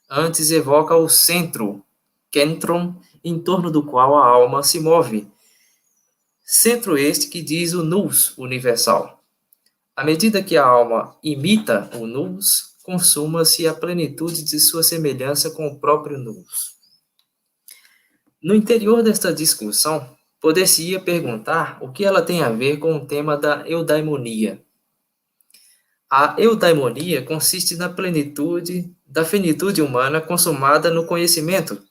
Speaker 3: Antes evoca o centro, kentron, em torno do qual a alma se move. Centro este que diz o nous universal. À medida que a alma imita o nous, consuma-se a plenitude de sua semelhança com o próprio nous. No interior desta discussão, poder-se-ia perguntar o que ela tem a ver com o tema da eudaimonia. A eudaimonia consiste na plenitude da finitude humana consumada no conhecimento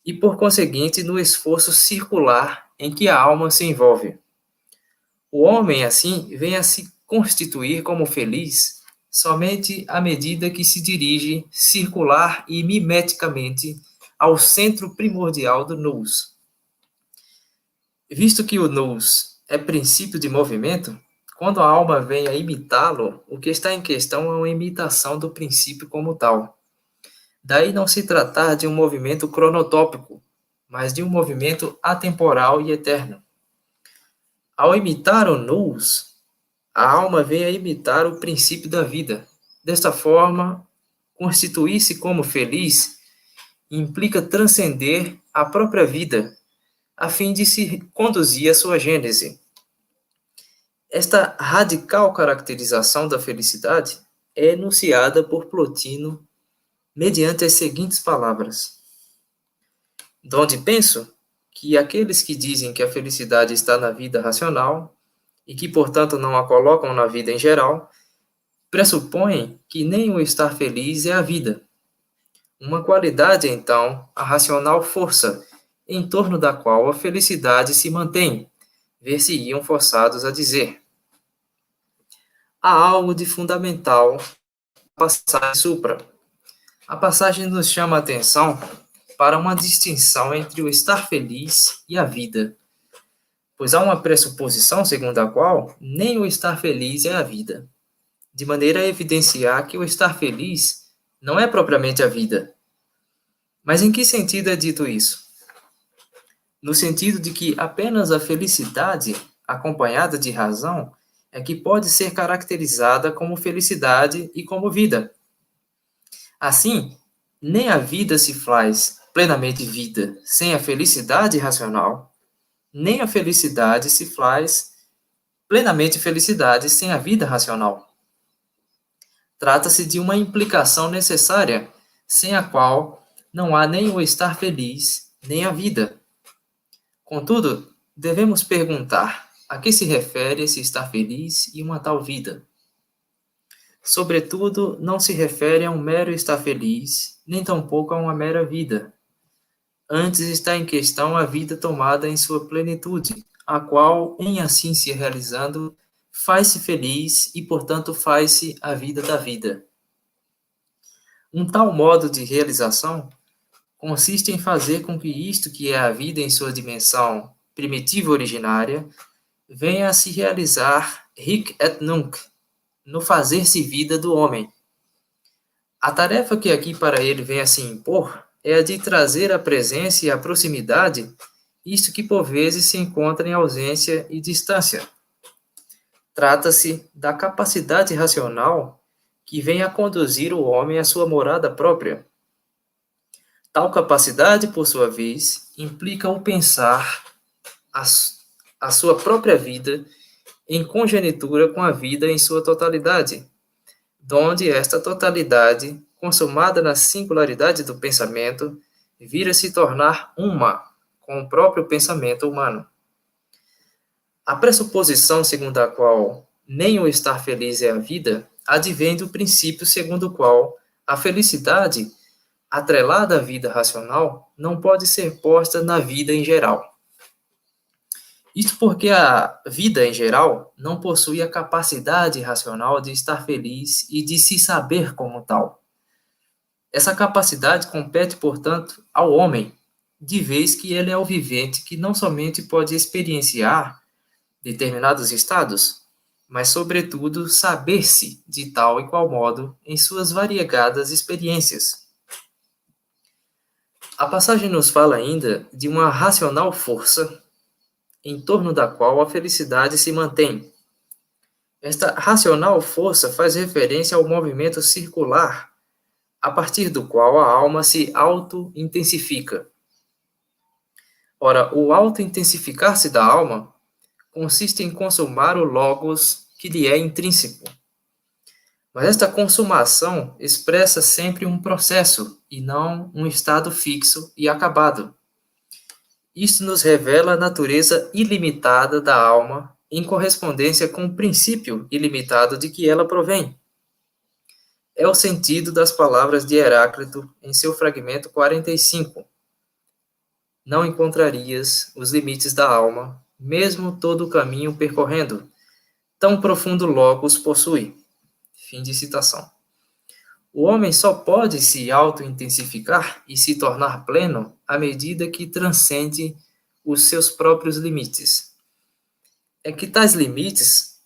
Speaker 3: e, por conseguinte, no esforço circular em que a alma se envolve. O homem, assim, vem a se constituir como feliz somente à medida que se dirige circular e mimeticamente ao centro primordial do nous. Visto que o nous é princípio de movimento, quando a alma vem a imitá-lo, o que está em questão é uma imitação do princípio como tal. Daí não se tratar de um movimento cronotópico, mas de um movimento atemporal e eterno. Ao imitar o nous, a alma vem a imitar o princípio da vida. Desta forma, constituir-se como feliz implica transcender a própria vida, a fim de se conduzir à sua gênese. Esta radical caracterização da felicidade é enunciada por Plotino mediante as seguintes palavras: donde penso que aqueles que dizem que a felicidade está na vida racional e que, portanto, não a colocam na vida em geral, pressupõem que nem o estar feliz é a vida. Uma qualidade, então, a racional força, em torno da qual a felicidade se mantém, ver-se-iam forçados a dizer. Há algo de fundamental na passagem supra. A passagem nos chama a atenção para uma distinção entre o estar feliz e a vida, pois há uma pressuposição segundo a qual nem o estar feliz é a vida, de maneira a evidenciar que o estar feliz não é propriamente a vida. Mas em que sentido é dito isso? No sentido de que apenas a felicidade, acompanhada de razão, é que pode ser caracterizada como felicidade e como vida. Assim, nem a vida se faz plenamente vida sem a felicidade racional, nem a felicidade se faz plenamente felicidade sem a vida racional. Trata-se de uma implicação necessária, sem a qual não há nem o estar feliz, nem a vida. Contudo, devemos perguntar a que se refere esse estar feliz e uma tal vida. Sobretudo, não se refere a um mero estar feliz, nem tampouco a uma mera vida. antes está em questão a vida tomada em sua plenitude, a qual, em assim se realizando, faz-se feliz e, portanto, faz-se a vida da vida. Um tal modo de realização consiste em fazer com que isto que é a vida em sua dimensão primitiva originária venha a se realizar hic et nunc, no fazer-se vida do homem. A tarefa que aqui para ele vem a se impor é a de trazer à presença e à proximidade isto que por vezes se encontra em ausência e distância. Trata-se da capacidade racional que vem a conduzir o homem à sua morada própria. Tal capacidade, por sua vez, implica o pensar a sua própria vida em congenitura com a vida em sua totalidade, donde esta totalidade, consumada na singularidade do pensamento, vira se tornar uma com o próprio pensamento humano. A pressuposição segundo a qual nem o estar feliz é a vida, advém do princípio segundo o qual a felicidade, atrelada à vida racional, não pode ser posta na vida em geral. Isto porque a vida em geral não possui a capacidade racional de estar feliz e de se saber como tal. Essa capacidade compete, portanto, ao homem, de vez que ele é o vivente que não somente pode experienciar determinados estados, mas, sobretudo, saber-se de tal e qual modo em suas variegadas experiências. A passagem nos fala ainda de uma racional força em torno da qual a felicidade se mantém. Esta racional força faz referência ao movimento circular, a partir do qual a alma se auto-intensifica. Ora, o auto-intensificar-se da alma consiste em consumar o logos que lhe é intrínseco. Mas esta consumação expressa sempre um processo e não um estado fixo e acabado. Isto nos revela a natureza ilimitada da alma em correspondência com o princípio ilimitado de que ela provém. É o sentido das palavras de Heráclito em seu fragmento 45. Não encontrarias os limites da alma, mesmo todo o caminho percorrendo. Tão profundo logos possui. Fim de citação. O homem só pode se auto-intensificar e se tornar pleno à medida que transcende os seus próprios limites. É que tais limites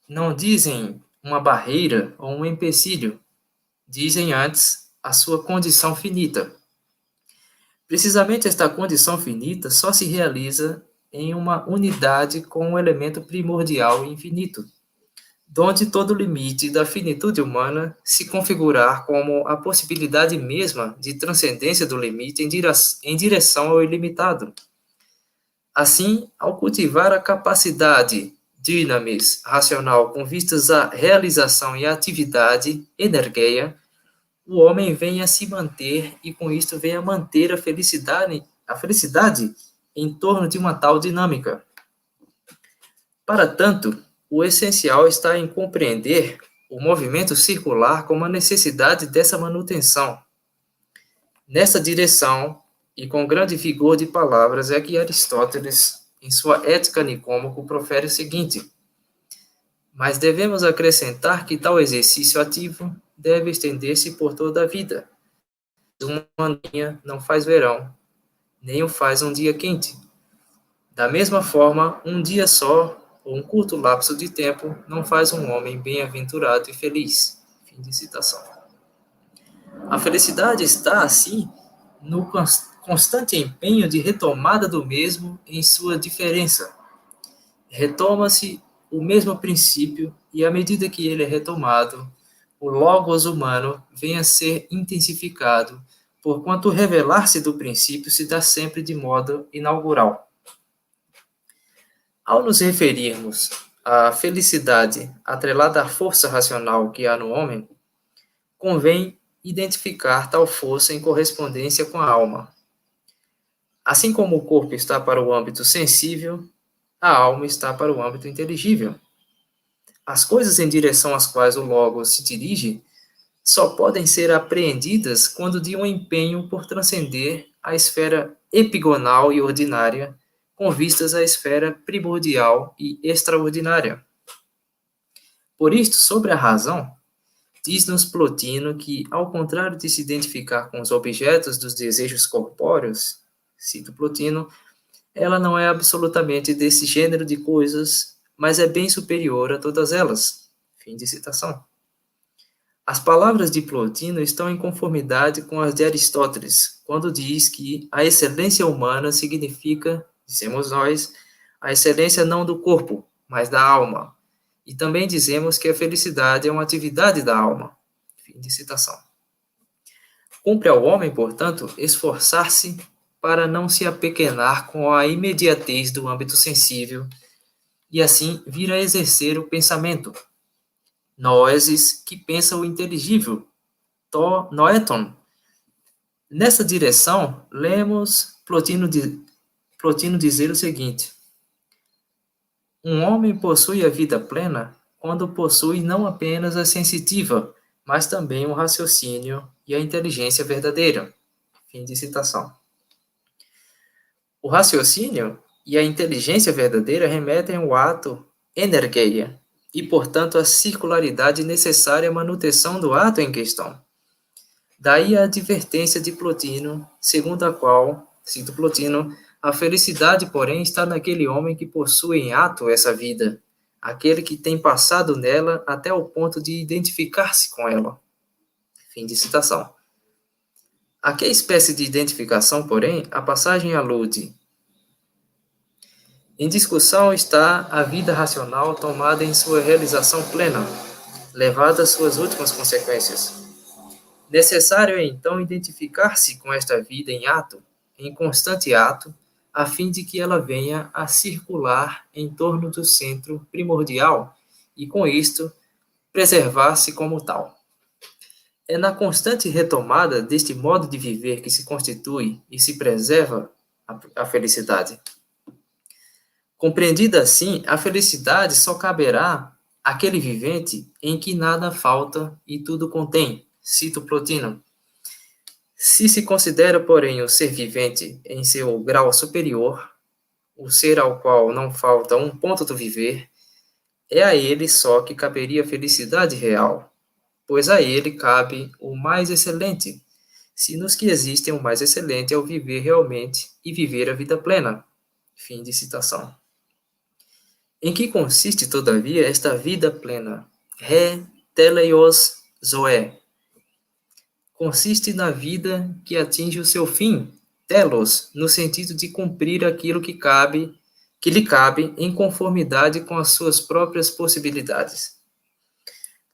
Speaker 3: não dizem uma barreira ou um empecilho, dizem antes a sua condição finita. Precisamente esta condição finita só se realiza em uma unidade com um elemento primordial e infinito, donde todo limite da finitude humana se configurar como a possibilidade mesma de transcendência do limite em direção ao ilimitado. Assim, ao cultivar a capacidade dinamis racional com vistas à realização e à atividade energeia, o homem vem a se manter e com isto vem a manter a felicidade em torno de uma tal dinâmica. Para tanto, o essencial está em compreender o movimento circular como a necessidade dessa manutenção. Nessa direção, e com grande vigor de palavras, é que Aristóteles, em sua Ética Nicômaco, profere o seguinte: mas devemos acrescentar que tal exercício ativo deve estender-se por toda a vida. Uma linha não faz verão, nem o faz um dia quente. Da mesma forma, um dia só, ou um curto lapso de tempo, não faz um homem bem-aventurado e feliz. Fim de citação. A felicidade está, assim, no constante empenho de retomada do mesmo em sua diferença. Retoma-se o mesmo princípio e, à medida que ele é retomado, o logos humano vem a ser intensificado, porquanto o revelar-se do princípio se dá sempre de modo inaugural. Ao nos referirmos à felicidade atrelada à força racional que há no homem, convém identificar tal força em correspondência com a alma. Assim como o corpo está para o âmbito sensível, a alma está para o âmbito inteligível. As coisas em direção às quais o logos se dirige só podem ser apreendidas quando de um empenho por transcender a esfera epigonal e ordinária, com vistas à esfera primordial e extraordinária. Por isto, sobre a razão, diz-nos Plotino que, ao contrário de se identificar com os objetos dos desejos corpóreos, cito Plotino, ela não é absolutamente desse gênero de coisas, mas é bem superior a todas elas. Fim de citação. As palavras de Plotino estão em conformidade com as de Aristóteles, quando diz que a excelência humana significa, dizemos nós, a excelência não do corpo, mas da alma. E também dizemos que a felicidade é uma atividade da alma. Fim de citação. Cumpre ao homem, portanto, esforçar-se para não se apequenar com a imediatez do âmbito sensível e assim vir a exercer o pensamento. Noesis, que pensa o inteligível, to noeton. Nessa direção, lemos Plotino dizer o seguinte: um homem possui a vida plena quando possui não apenas a sensitiva, mas também o raciocínio e a inteligência verdadeira. Fim de citação. O raciocínio e a inteligência verdadeira remetem ao ato energeia e, portanto, à circularidade necessária à manutenção do ato em questão. Daí a advertência de Plotino, segundo a qual, cito Plotino, a felicidade, porém, está naquele homem que possui em ato essa vida, aquele que tem passado nela até o ponto de identificar-se com ela. Fim de citação. A que espécie de identificação, porém, a passagem alude? Em discussão está a vida racional tomada em sua realização plena, levada às suas últimas consequências. Necessário é, então, identificar-se com esta vida em ato, em constante ato, a fim de que ela venha a circular em torno do centro primordial e, com isto, preservar-se como tal. É na constante retomada deste modo de viver que se constitui e se preserva a felicidade. Compreendida assim, a felicidade só caberá àquele vivente em que nada falta e tudo contém. Cito Plotino. Se se considera, porém, o ser vivente em seu grau superior, o ser ao qual não falta um ponto do viver, é a ele só que caberia a felicidade real, pois a ele cabe o mais excelente, se nos que existem o mais excelente é o viver realmente e viver a vida plena. Fim de citação. Em que consiste, todavia, esta vida plena? Re teleios zoe. Consiste na vida que atinge o seu fim, telos, no sentido de cumprir aquilo que lhe cabe em conformidade com as suas próprias possibilidades.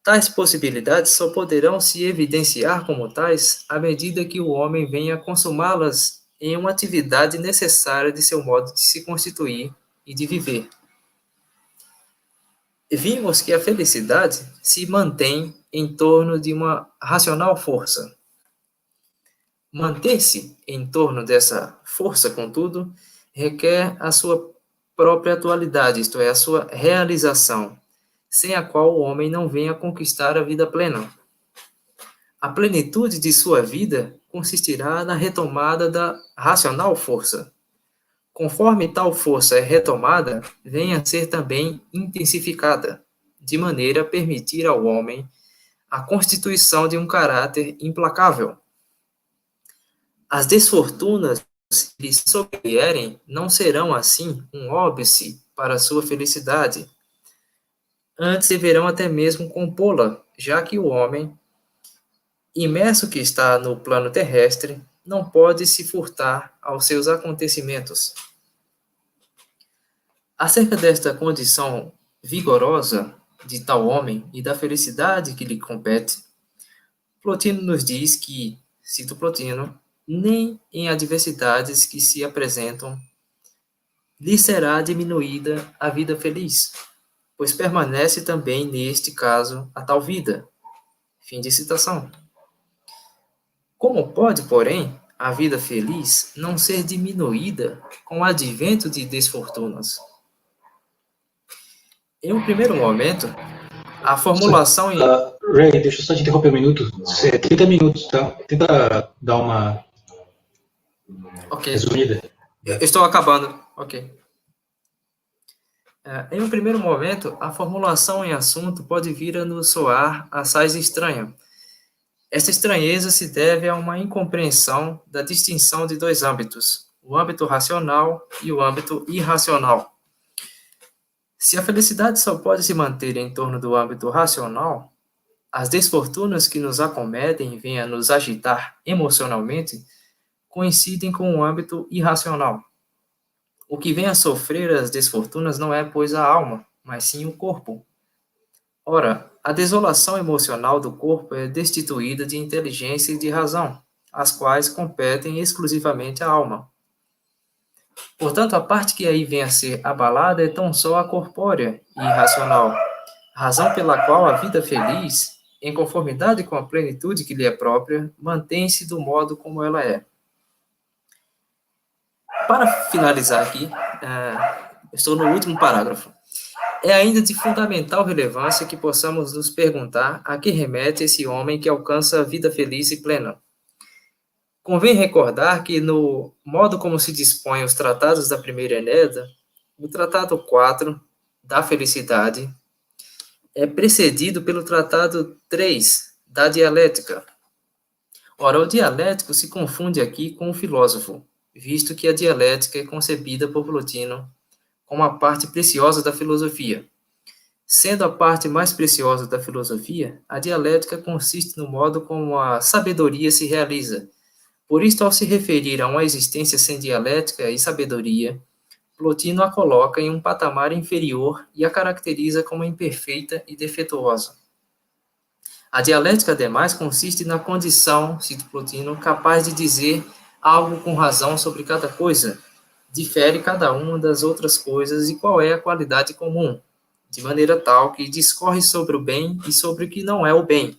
Speaker 3: Tais possibilidades só poderão se evidenciar como tais à medida que o homem venha consumá-las em uma atividade necessária de seu modo de se constituir e de viver. Vimos que a felicidade se mantém em torno de uma racional força. Manter-se em torno dessa força, contudo, requer a sua própria atualidade, isto é, a sua realização, sem a qual o homem não vem a conquistar a vida plena. A plenitude de sua vida consistirá na retomada da racional força. Conforme tal força é retomada, vem a ser também intensificada, de maneira a permitir ao homem a constituição de um caráter implacável. As desfortunas que lhe sobrevierem não serão, assim, um óbice para a sua felicidade. Antes deverão até mesmo compô-la, já que o homem, imerso que está no plano terrestre, não pode se furtar aos seus acontecimentos. Acerca desta condição vigorosa de tal homem e da felicidade que lhe compete, Plotino nos diz que, cito Plotino, nem em adversidades que se apresentam lhe será diminuída a vida feliz, pois permanece também neste caso a tal vida. Fim de citação. Como pode, porém, a vida feliz não ser diminuída com o advento de desfortunas? Em um primeiro momento, a formulação em...
Speaker 1: Ray, deixa eu só te interromper um minuto. 30 minutos, tá? Tenta dar uma
Speaker 3: Ok.
Speaker 1: resumida.
Speaker 3: Eu estou acabando. Ok. Em um primeiro momento, a formulação em assunto pode vir a nos soar assaz estranha. Esta estranheza se deve a uma incompreensão da distinção de dois âmbitos, o âmbito racional e o âmbito irracional. Se a felicidade só pode se manter em torno do âmbito racional, as desfortunas que nos acometem e vêm a nos agitar emocionalmente coincidem com o âmbito irracional. O que vem a sofrer as desfortunas não é, pois, a alma, mas sim o corpo. Ora, a desolação emocional do corpo é destituída de inteligência e de razão, as quais competem exclusivamente à alma. Portanto, a parte que aí vem a ser abalada é tão só a corpórea e irracional, razão pela qual a vida feliz, em conformidade com a plenitude que lhe é própria, mantém-se do modo como ela é. Para finalizar aqui, estou no último parágrafo. É ainda de fundamental relevância que possamos nos perguntar a que remete esse homem que alcança a vida feliz e plena. Convém recordar que, no modo como se dispõem os tratados da primeira Enéida, o tratado 4, da felicidade, é precedido pelo tratado 3, da dialética. Ora, o dialético se confunde aqui com o filósofo, visto que a dialética é concebida por Plotino como a parte preciosa da filosofia. Sendo a parte mais preciosa da filosofia, a dialética consiste no modo como a sabedoria se realiza. Por isto, ao se referir a uma existência sem dialética e sabedoria, Plotino a coloca em um patamar inferior e a caracteriza como imperfeita e defeituosa. A dialética, ademais, consiste na condição, cito Plotino, capaz de dizer algo com razão sobre cada coisa, difere cada uma das outras coisas e qual é a qualidade comum, de maneira tal que discorre sobre o bem e sobre o que não é o bem,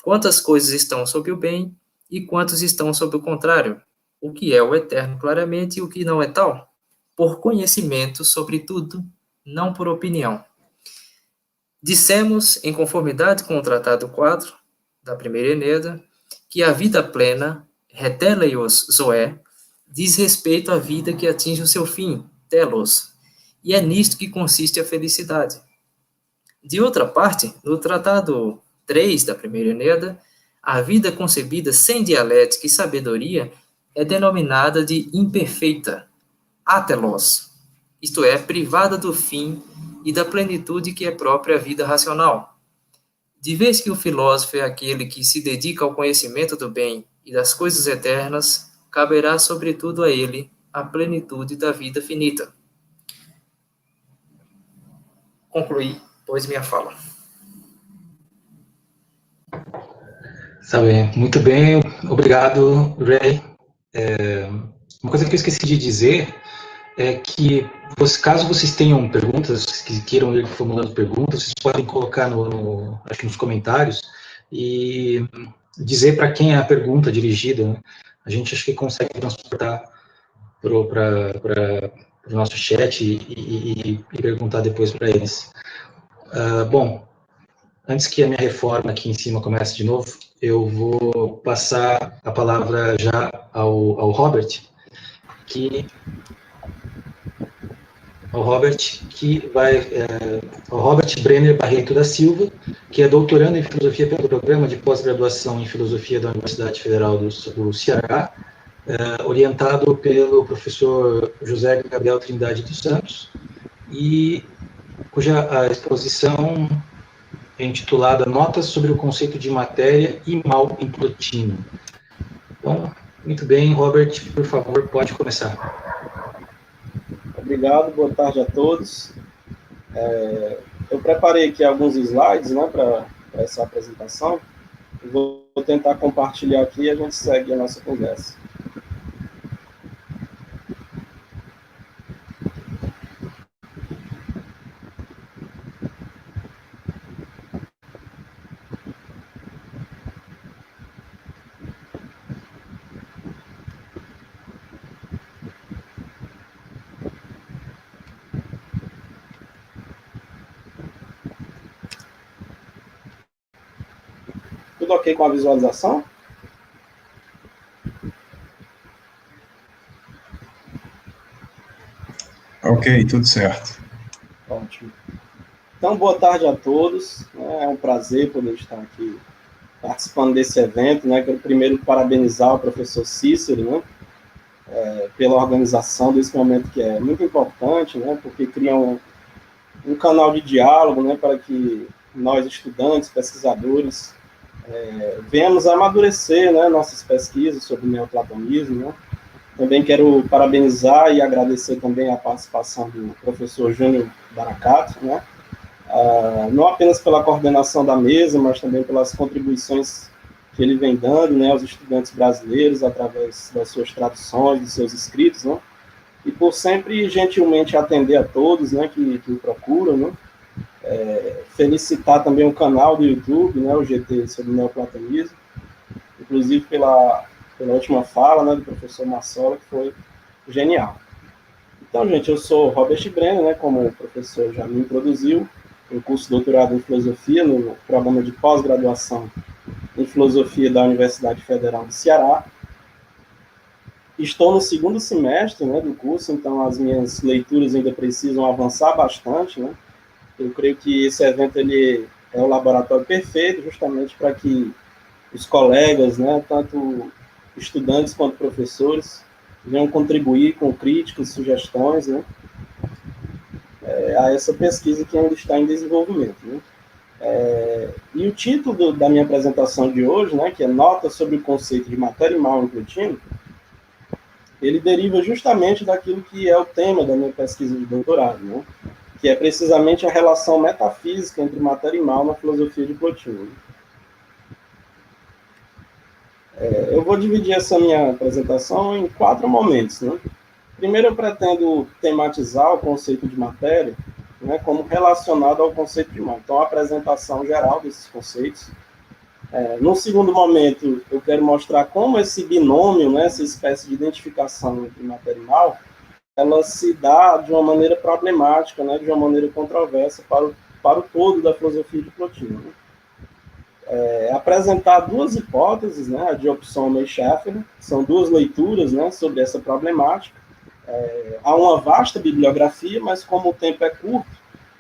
Speaker 3: quantas coisas estão sob o bem e quantos estão sob o contrário, o que é o eterno claramente e o que não é tal, por conhecimento sobre tudo, não por opinião. Dissemos, em conformidade com o Tratado 4, da primeira Enéida, que a vida plena, reteleios zoé, diz respeito à vida que atinge o seu fim, telos, e é nisto que consiste a felicidade. De outra parte, no Tratado 3 da primeira Enéida, a vida concebida sem dialética e sabedoria é denominada de imperfeita, atelos, isto é, privada do fim e da plenitude que é própria à vida racional. De vez que o filósofo é aquele que se dedica ao conhecimento do bem e das coisas eternas, caberá sobretudo a ele a plenitude da vida finita. Concluí, pois, minha fala.
Speaker 1: Está bem, muito bem, obrigado, Ray. Uma coisa que eu esqueci de dizer é que, caso vocês tenham perguntas, que queiram ir formulando perguntas, vocês podem colocar acho que nos comentários e dizer para quem é a pergunta dirigida. Né? A gente acho que consegue transportar para o nosso chat e perguntar depois para eles. Bom, antes que a minha reforma aqui em cima comece de novo, eu vou passar a palavra já ao Robert, ao Robert Brenner Barreto da Silva, que é doutorando em filosofia pelo programa de pós-graduação em filosofia da Universidade Federal do Ceará, orientado pelo professor José Gabriel Trindade dos Santos, e cuja a exposição é intitulada Notas sobre o conceito de matéria e mal em Plotino. Bom, muito bem, Robert, por favor, pode começar.
Speaker 4: Obrigado, boa tarde a todos. Eu preparei aqui alguns slides, né, para essa apresentação. Vou tentar compartilhar aqui e a gente segue a nossa conversa. Tudo ok com a visualização?
Speaker 5: Ok, tudo certo.
Speaker 4: Ótimo. Então, boa tarde a todos. É um prazer poder estar aqui participando desse evento, né? Quero primeiro parabenizar o professor Cícero, né? Pela organização desse momento que é muito importante, né? Porque cria um canal de diálogo, né? Para que nós, estudantes, pesquisadores, venhamos a amadurecer, né? Nossas pesquisas sobre o neoplatonismo, né? Também quero parabenizar e agradecer também a participação do professor Júnior Baracato, né? Não apenas pela coordenação da mesa, mas também pelas contribuições que ele vem dando, né, aos estudantes brasileiros através das suas traduções, dos seus escritos, né, e por sempre gentilmente atender a todos, né, que o procuram, né, felicitar também o canal do YouTube, né, o GT sobre o neoplatonismo, inclusive pela última fala, né, do professor Massola, que foi genial. Então, gente, eu sou Robert Brenner, né, como o professor já me introduziu, em curso de doutorado em filosofia, no programa de pós-graduação em filosofia da Universidade Federal do Ceará. Estou no segundo semestre, né, do curso, então as minhas leituras ainda precisam avançar bastante, né. Eu creio que esse evento ele é o laboratório perfeito, justamente para que os colegas, né, tanto estudantes quanto professores, venham contribuir com críticas, sugestões, né, a essa pesquisa que ainda está em desenvolvimento, né. E o título da minha apresentação de hoje, né, que é Nota sobre o conceito de matéria e mal em Plotino, ele deriva justamente daquilo que é o tema da minha pesquisa de doutorado, né, que é precisamente a relação metafísica entre matéria e mal na filosofia de Plotino. Eu vou dividir essa minha apresentação em 4 momentos, né. Primeiro, eu pretendo tematizar o conceito de matéria, né, como relacionado ao conceito de mal. Então, a apresentação geral desses conceitos. No segundo momento, eu quero mostrar como esse binômio, né, essa espécie de identificação entre matéria e mal, ela se dá de uma maneira problemática, né, de uma maneira controversa para o todo da filosofia de Plotino. Né. Apresentar 2 hipóteses, né, a de Opsoma e Schaffer, são 2 leituras, né, sobre essa problemática. Há uma vasta bibliografia, mas como o tempo é curto,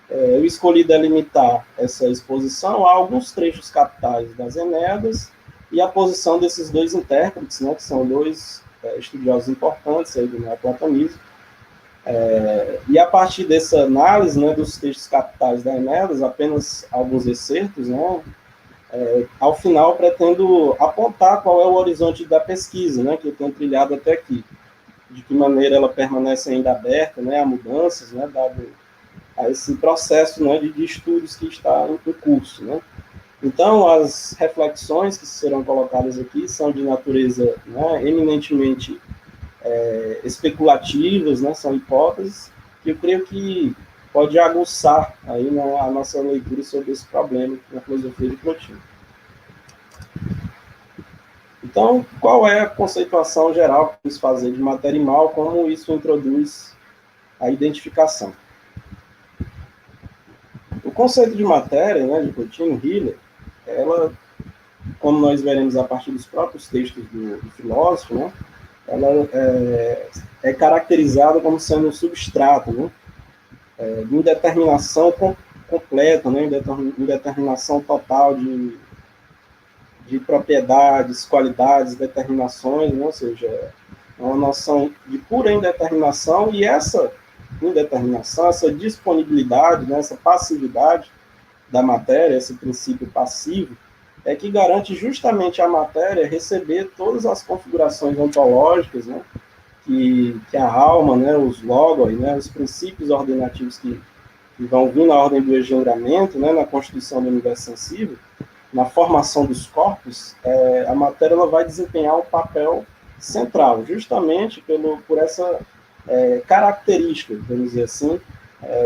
Speaker 4: eu escolhi delimitar essa exposição a alguns trechos capitais das Enéadas e a posição desses 2 intérpretes, né, que são 2 estudiosos importantes aí do neoplatonismo. E a partir dessa análise, né, dos textos capitais da Enéadas, apenas alguns excertos, né, ao final pretendo apontar qual é o horizonte da pesquisa, né, que eu tenho trilhado até aqui. De que maneira ela permanece ainda aberta, né, a mudanças, né, dado a esse processo, né, de estudos que está em curso, né. Então, as reflexões que serão colocadas aqui são de natureza, né, eminentemente especulativas, né, são hipóteses que eu creio que pode aguçar aí, né, a nossa leitura sobre esse problema na filosofia de Plotino. Então, qual é a conceituação geral que quis fazer de matéria e mal, como isso introduz a identificação? O conceito de matéria, né, de Plotino, Hiller, ela, como nós veremos a partir dos próprios textos do filósofo, né, ela é caracterizada como sendo um substrato, né, de indeterminação completa, né, indeterminação total de propriedades, qualidades, determinações, né? Ou seja, é uma noção de pura indeterminação, e essa indeterminação, essa disponibilidade, né, essa passividade da matéria, esse princípio passivo, é que garante justamente a matéria receber todas as configurações ontológicas, né, que a alma, né, os logos, né, os princípios ordenativos que vão vir na ordem do engendramento, né, na constituição do universo sensível, na formação dos corpos, a matéria ela vai desempenhar um papel central, justamente por essa característica, vamos dizer assim,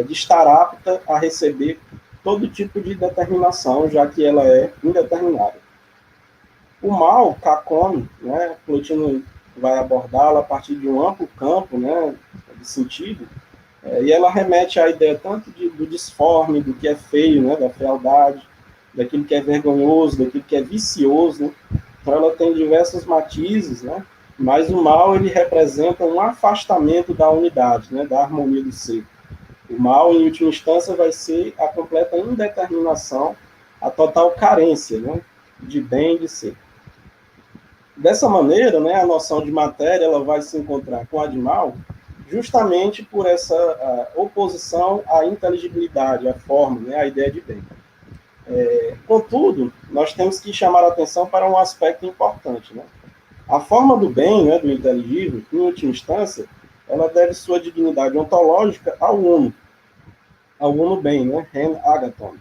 Speaker 4: de estar apta a receber todo tipo de determinação, já que ela é indeterminada. O mal, Cacone, né, Plotino vai abordá-la a partir de um amplo campo, né, de sentido, e ela remete à ideia tanto do disforme, do que é feio, né, da fealdade, daquilo que é vergonhoso, daquilo que é vicioso, né? Então ela tem diversos matizes, né, mas o mal ele representa um afastamento da unidade, né, da harmonia do ser. O mal, em última instância, vai ser a completa indeterminação, a total carência, né, de bem e de ser. Dessa maneira, né, a noção de matéria ela vai se encontrar com a de mal justamente por essa oposição à inteligibilidade, à forma, né, à ideia de bem. Contudo, nós temos que chamar a atenção para um aspecto importante, né? A forma do bem, né, do inteligível, em última instância, ela deve sua dignidade ontológica ao uno bem, né, Ren Agathon.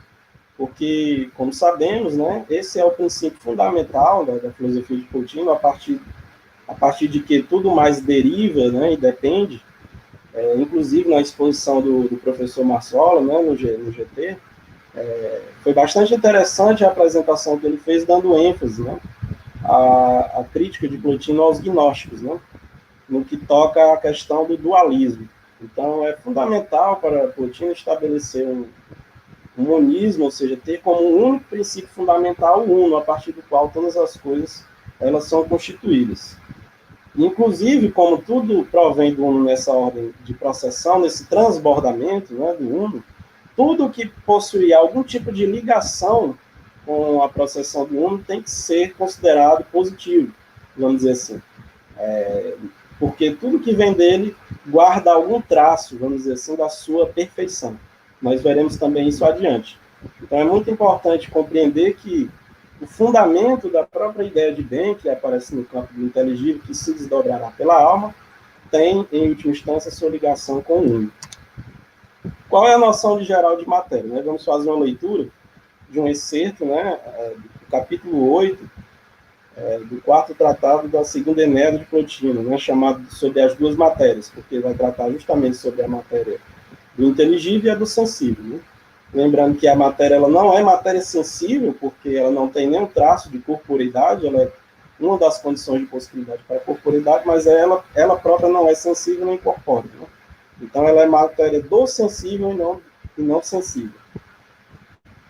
Speaker 4: Porque, como sabemos, né, esse é o princípio fundamental da filosofia de Plotino, a partir de que tudo mais deriva, né, e depende, inclusive na exposição do professor Marsola, né, no GT, foi bastante interessante a apresentação que ele fez, dando ênfase, né, à crítica de Plotino aos gnósticos, né, no que toca à questão do dualismo. Então, é fundamental para Plotino estabelecer um monismo, ou seja, ter como um único princípio fundamental o uno, a partir do qual todas as coisas elas são constituídas. Inclusive, como tudo provém do uno nessa ordem de processão, nesse transbordamento, né, do uno, tudo que possuir algum tipo de ligação com a processão do uno tem que ser considerado positivo, vamos dizer assim. Porque tudo que vem dele guarda algum traço, vamos dizer assim, da sua perfeição. Nós veremos também isso adiante. Então, é muito importante compreender que o fundamento da própria ideia de bem, que aparece no campo do inteligível, que se desdobrará pela alma, tem, em última instância, sua ligação com o uno. Qual é a noção de geral de matéria? Né? Vamos fazer uma leitura de um excerto, né, do capítulo 8, do quarto tratado da segunda Enéada de Plotino, né, chamado sobre as duas matérias, porque vai tratar justamente sobre a matéria do inteligível e a do sensível. Né? Lembrando que a matéria ela não é matéria sensível, porque ela não tem nenhum traço de corporeidade, ela é uma das condições de possibilidade para a corporeidade, mas ela própria não é sensível nem corpórea. Né? Então, ela é matéria do sensível e não sensível.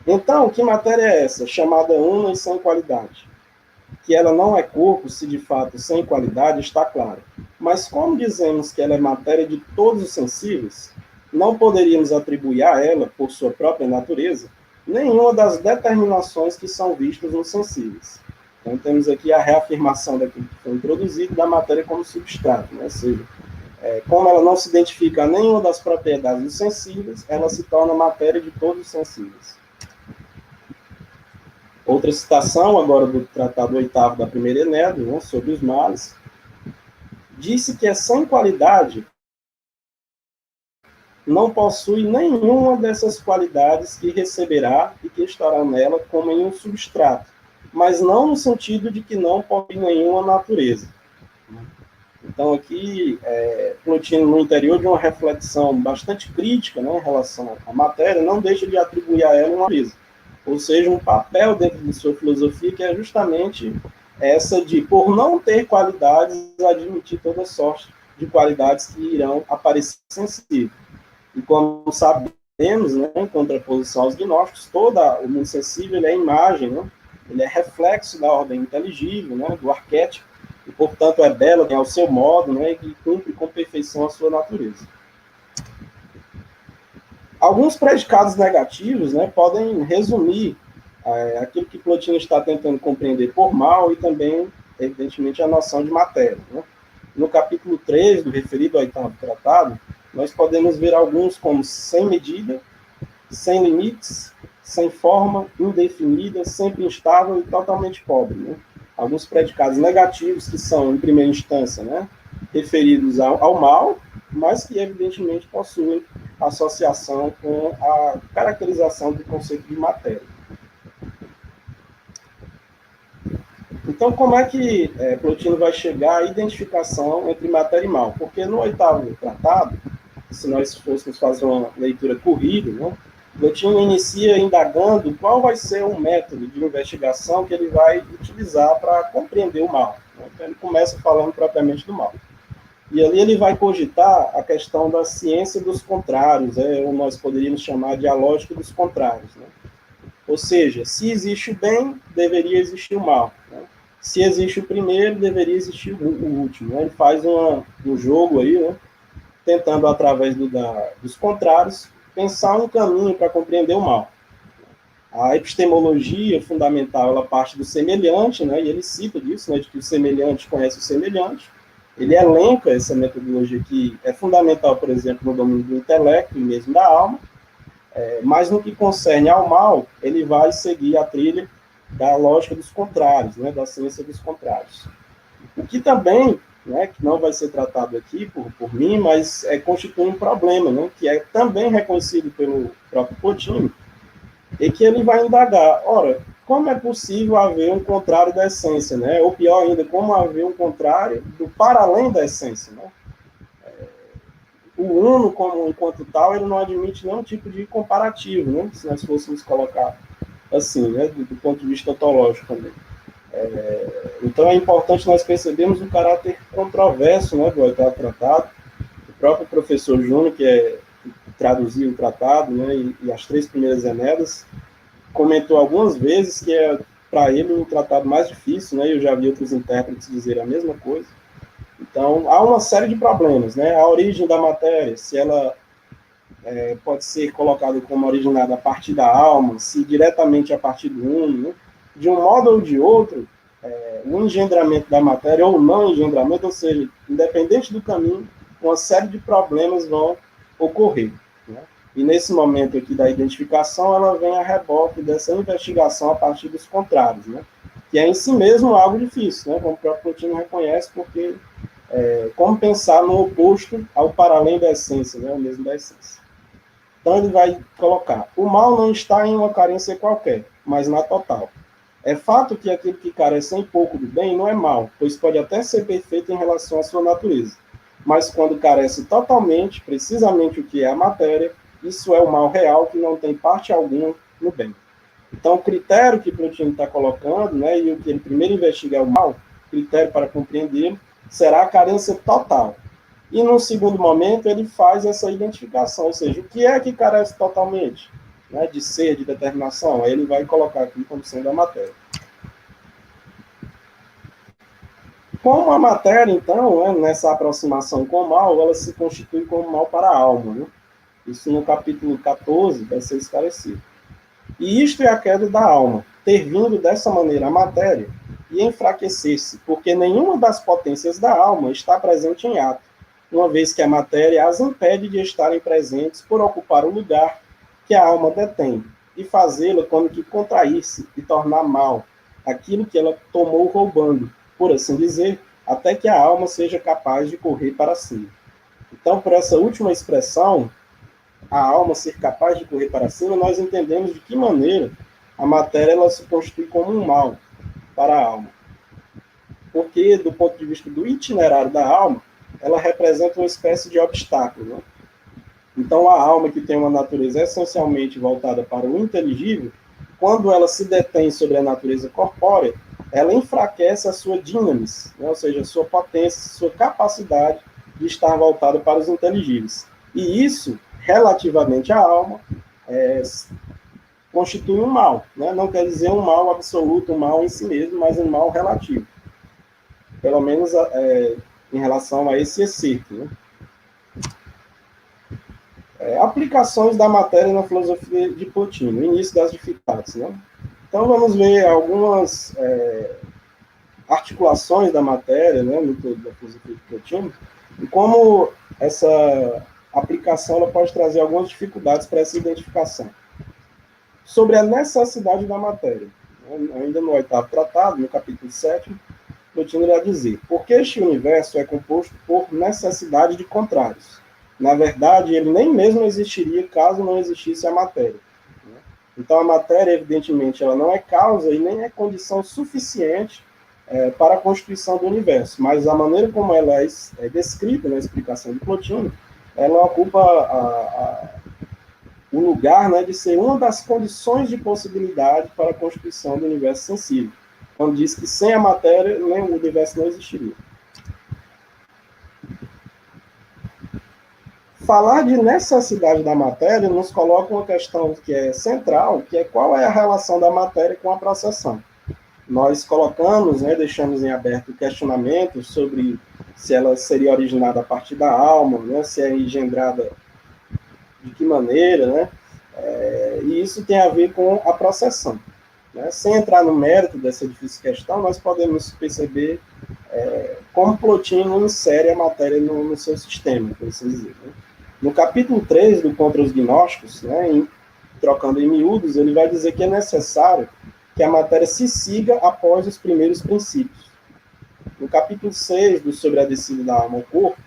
Speaker 4: Então, que matéria é essa? Chamada una e sem qualidade. Que ela não é corpo, se de fato sem qualidade, está claro. Mas como dizemos que ela é matéria de todos os sensíveis, não poderíamos atribuir a ela, por sua própria natureza, nenhuma das determinações que são vistas nos sensíveis. Então, temos aqui a reafirmação daquilo que foi introduzido da matéria como substrato, né? Ou seja, como ela não se identifica a nenhuma das propriedades dos sensíveis, ela se torna matéria de todos os sensíveis. Outra citação, agora do Tratado 8º da primeira Enéada, né, sobre os males, disse que é sem qualidade, não possui nenhuma dessas qualidades que receberá e que estará nela como em um substrato, mas não no sentido de que não possui nenhuma natureza. Então, aqui, Plotino, no interior de uma reflexão bastante crítica, né, em relação à matéria, não deixa de atribuir a ela uma natureza, ou seja, um papel dentro de sua filosofia que é justamente essa de, por não ter qualidades, admitir toda sorte de qualidades que irão aparecer sensíveis. E como sabemos, né, em contraposição aos gnósticos, todo o mundo sensível ele é imagem, né? Ele é reflexo da ordem inteligível, né, do arquétipo, e, portanto, é bela, tem ao seu modo, né, e cumpre com perfeição a sua natureza. Alguns predicados negativos, né, podem resumir aquilo que Plotino está tentando compreender por mal e também, evidentemente, a noção de matéria. Né? No capítulo 3, do referido ao 8º tratado, nós podemos ver alguns como sem medida, sem limites, sem forma, indefinida, sempre instável e totalmente pobre. Né? Alguns predicados negativos que são, em primeira instância, né, referidos ao mal, mas que, evidentemente, possuem associação com a caracterização do conceito de matéria. Então, como é que Plotino vai chegar à identificação entre matéria e mal? Porque no 8º tratado, se nós fôssemos fazer uma leitura corrida, né, Plotino inicia indagando qual vai ser o método de investigação que ele vai utilizar para compreender o mal. Né? Então, ele começa falando propriamente do mal. E ali ele vai cogitar a questão da ciência dos contrários, ou nós poderíamos chamar de a lógica dos contrários. Né? Ou seja, se existe o bem, deveria existir o mal. Né? Se existe o primeiro, deveria existir o último. Né? Ele faz um jogo aí, né? Tentando, através dos contrários, pensar um caminho para compreender o mal. A epistemologia fundamental, ela parte do semelhante, né? E ele cita disso, né? De que o semelhante conhece o semelhante. Ele elenca essa metodologia que é fundamental, por exemplo, no domínio do intelecto e mesmo da alma, mas no que concerne ao mal, ele vai seguir a trilha da lógica dos contrários, né, da ciência dos contrários. O que também, né, que não vai ser tratado aqui por mim, mas constitui um problema, né, que é também reconhecido pelo próprio Plotino, e que ele vai indagar, ora, como é possível haver um contrário da essência, né? Ou pior ainda, como haver um contrário do para além da essência, né? O uno, enquanto tal, ele não admite nenhum tipo de comparativo, né? Se nós fôssemos colocar assim, né? Do ponto de vista ontológico também. Então é importante nós percebermos o caráter controverso, né, do oitavo tratado. O próprio professor Júnior, que traduziu o tratado, né, e as 3 primeiras emedas, comentou algumas vezes que é, para ele, o tratado mais difícil, né, eu já vi outros intérpretes dizerem a mesma coisa. Então, há uma série de problemas, né, a origem da matéria, se ela pode ser colocada como originada a partir da alma, se diretamente a partir do uno, né, de um modo ou de outro, o engendramento da matéria ou não engendramento, ou seja, independente do caminho, uma série de problemas vão ocorrer. Né? E nesse momento aqui da identificação, ela vem a reboque dessa investigação a partir dos contrários, né? Que é em si mesmo algo difícil, né? Como o próprio Plotino reconhece, porque como pensar no oposto ao para além da essência, né? O mesmo da essência. Então ele vai colocar, o mal não está em uma carência qualquer, mas na total. É fato que aquele que carece em pouco do bem não é mal, pois pode até ser perfeito em relação à sua natureza. Mas quando carece totalmente, precisamente o que é a matéria, isso é o mal real que não tem parte alguma no bem. Então, o critério que Plotino está colocando, né, e o que ele primeiro investiga é o mal, critério para compreendê-lo, será a carência total. E, num segundo momento, ele faz essa identificação, ou seja, o que é que carece totalmente? Né, de ser, de determinação, aí ele vai colocar aqui como sendo a matéria. Como a matéria, então, né, nessa aproximação com o mal, ela se constitui como mal para a alma. Né? Isso no capítulo 14 vai ser esclarecido. E isto é a queda da alma, ter vindo dessa maneira a matéria e enfraquecer-se, porque nenhuma das potências da alma está presente em ato, uma vez que a matéria as impede de estarem presentes por ocupar o lugar que a alma detém, e fazê-la como que contrair-se e tornar mal aquilo que ela tomou roubando, por assim dizer, até que a alma seja capaz de correr para cima. Então, por essa última expressão, a alma ser capaz de correr para cima, nós entendemos de que maneira a matéria ela se constitui como um mal para a alma. Porque, do ponto de vista do itinerário da alma, ela representa uma espécie de obstáculo, né? Então, a alma que tem uma natureza essencialmente voltada para o inteligível, quando ela se detém sobre a natureza corpórea, ela enfraquece a sua dinamis, né? Ou seja, a sua potência, a sua capacidade de estar voltada para os inteligíveis. E isso, relativamente à alma, constitui um mal. Né? Não quer dizer um mal absoluto, um mal em si mesmo, mas um mal relativo. Pelo menos em relação a esse excerto. Né? Aplicações da matéria na filosofia de Plotino, início das dificuldades. Né? Então, vamos ver algumas articulações da matéria, né, no todo da filosofia de Plotino, e como essa aplicação ela pode trazer algumas dificuldades para essa identificação. Sobre a necessidade da matéria. Né? Ainda no 8º tratado, no capítulo 7, Plotino irá dizer, porque este universo é composto por necessidade de contrários. Na verdade, ele nem mesmo existiria caso não existisse a matéria. Então, a matéria, evidentemente, ela não é causa e nem é condição suficiente para a constituição do universo, mas a maneira como ela é descrita na explicação de Plotino, ela ocupa o lugar, né, de ser uma das condições de possibilidade para a constituição do universo sensível, quando diz que sem a matéria o universo não existiria. Falar de necessidade da matéria nos coloca uma questão que é central, que é qual é a relação da matéria com a processão. nós colocamos, né, deixamos em aberto o questionamento sobre se ela seria originada a partir da alma, né, se é engendrada de que maneira, né, e isso tem a ver com a processão. Né? Sem entrar no mérito dessa difícil questão, nós podemos perceber como Plotino insere a matéria no seu sistema, por assim dizer. Né? No capítulo 3 do Contra os Gnósticos, né, trocando em miúdos, ele vai dizer que é necessário que a matéria se siga após os primeiros princípios. No capítulo 6 do Sobre a Descida da Alma ao Corpo,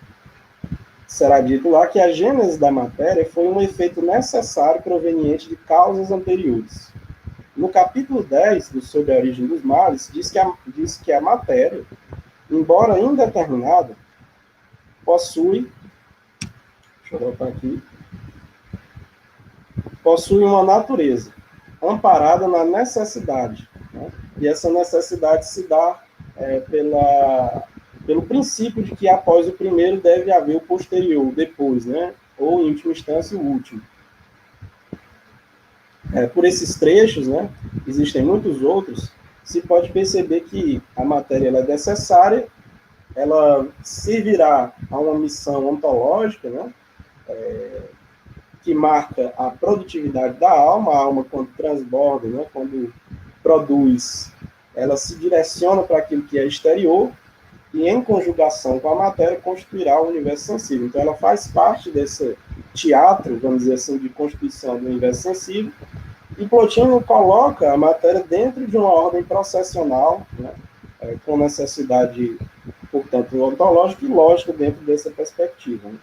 Speaker 4: será dito lá que a gênese da matéria foi um efeito necessário proveniente de causas anteriores. No capítulo 10 do Sobre a Origem dos Males, diz que a matéria, embora indeterminada, possui uma natureza amparada na necessidade, né? E essa necessidade se dá pelo princípio de que após o primeiro deve haver o posterior, depois, né? Ou em última instância o último. Por esses trechos, né? Existem muitos outros, se pode perceber que a matéria ela é necessária, ela servirá a uma missão ontológica, né? Que marca a produtividade da alma. A alma, quando transborda, né, quando produz, ela se direciona para aquilo que é exterior e, em conjugação com a matéria, constituirá o universo sensível. Então, ela faz parte desse teatro, vamos dizer assim, de constituição do universo sensível, e Plotino coloca a matéria dentro de uma ordem processional, né, com necessidade, portanto, ontológica e lógica dentro dessa perspectiva. Né?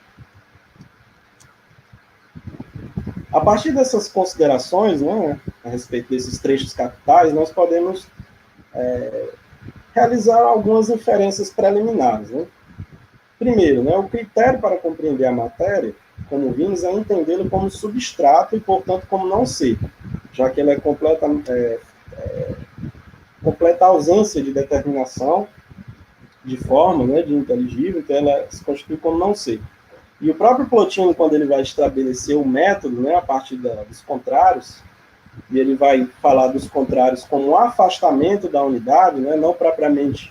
Speaker 4: A partir dessas considerações, né, a respeito desses trechos capitais, nós podemos realizar algumas inferências preliminares. Né? Primeiro, né, o critério para compreender a matéria, como vimos, é entendê-lo como substrato e, portanto, como não ser, já que ela é completa ausência de determinação de forma, né, de inteligível, então ela se constitui como não ser. E o próprio Plotino, quando ele vai estabelecer o método, né, a partir dos contrários, e ele vai falar dos contrários como um afastamento da unidade, né, não propriamente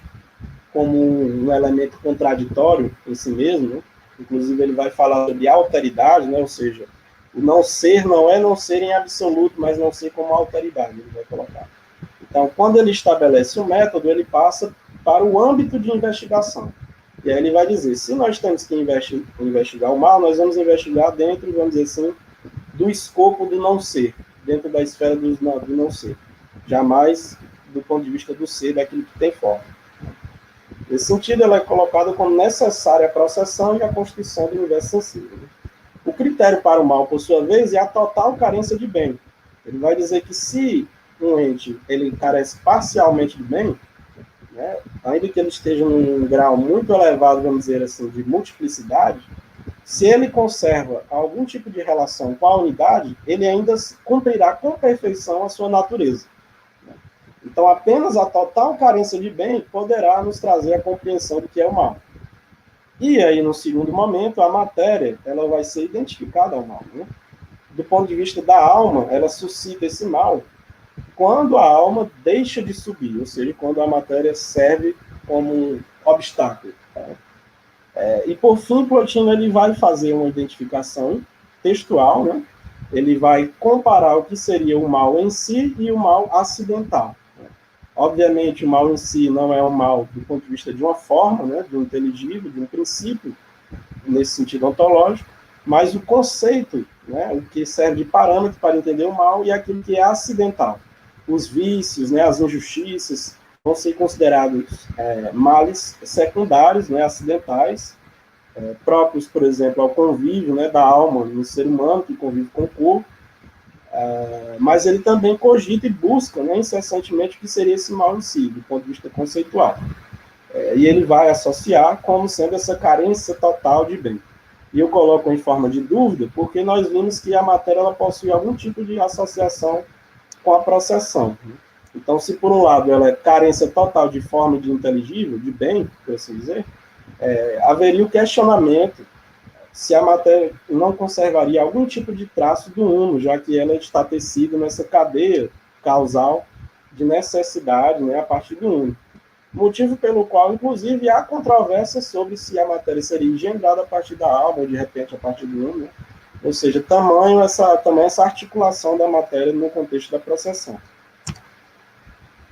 Speaker 4: como um elemento contraditório em si mesmo, né? Inclusive ele vai falar sobre alteridade, né, ou seja, o não ser não é não ser em absoluto, mas não ser como alteridade, ele vai colocar. Então, quando ele estabelece o método, ele passa para o âmbito de investigação. E aí ele vai dizer, se nós temos que investigar o mal, nós vamos investigar dentro, vamos dizer assim, do escopo do não ser, dentro da esfera do não ser. Jamais do ponto de vista do ser, daquilo que tem forma. Nesse sentido, ela é colocada como necessária a processão e a constituição do universo sensível. O critério para o mal, por sua vez, é a total carência de bem. Ele vai dizer que se um ente ele carece parcialmente de bem, né, ainda que ele esteja num grau muito elevado, vamos dizer assim, de multiplicidade, se ele conserva algum tipo de relação com a unidade, ele ainda cumprirá com perfeição a sua natureza. Então, apenas a total carência de bem poderá nos trazer a compreensão do que é o mal. E aí, no segundo momento, a matéria ela vai ser identificada ao mal. Né? Do ponto de vista da alma, ela suscita esse mal quando a alma deixa de subir, ou seja, quando a matéria serve como um obstáculo. E, por fim, Plotino ele vai fazer uma identificação textual, né? Ele vai comparar o que seria o mal em si e o mal acidental. Obviamente, o mal em si não é um mal do ponto de vista de uma forma, né, de um inteligível, de um princípio, nesse sentido ontológico, mas o conceito, né, o que serve de parâmetro para entender o mal e aquilo que é acidental. Os vícios, né, as injustiças, vão ser considerados males secundários, né, acidentais, próprios, por exemplo, ao convívio, né, da alma no ser humano, que convive com o corpo, mas ele também cogita e busca, né, incessantemente o que seria esse mal em si, do ponto de vista conceitual. E ele vai associar como sendo essa carência total de bem. E eu coloco em forma de dúvida, porque nós vimos que a matéria ela possui algum tipo de associação com a processão. Então, se por um lado ela é carência total de forma de inteligível, de bem, por assim dizer, haveria o questionamento se a matéria não conservaria algum tipo de traço do uno, já que ela está tecida nessa cadeia causal de necessidade, né, a partir do uno. Motivo pelo qual, inclusive, há controvérsia sobre se a matéria seria engendrada a partir da alma, ou de repente a partir do uno, né? Ou seja, também essa articulação da matéria no contexto da processão.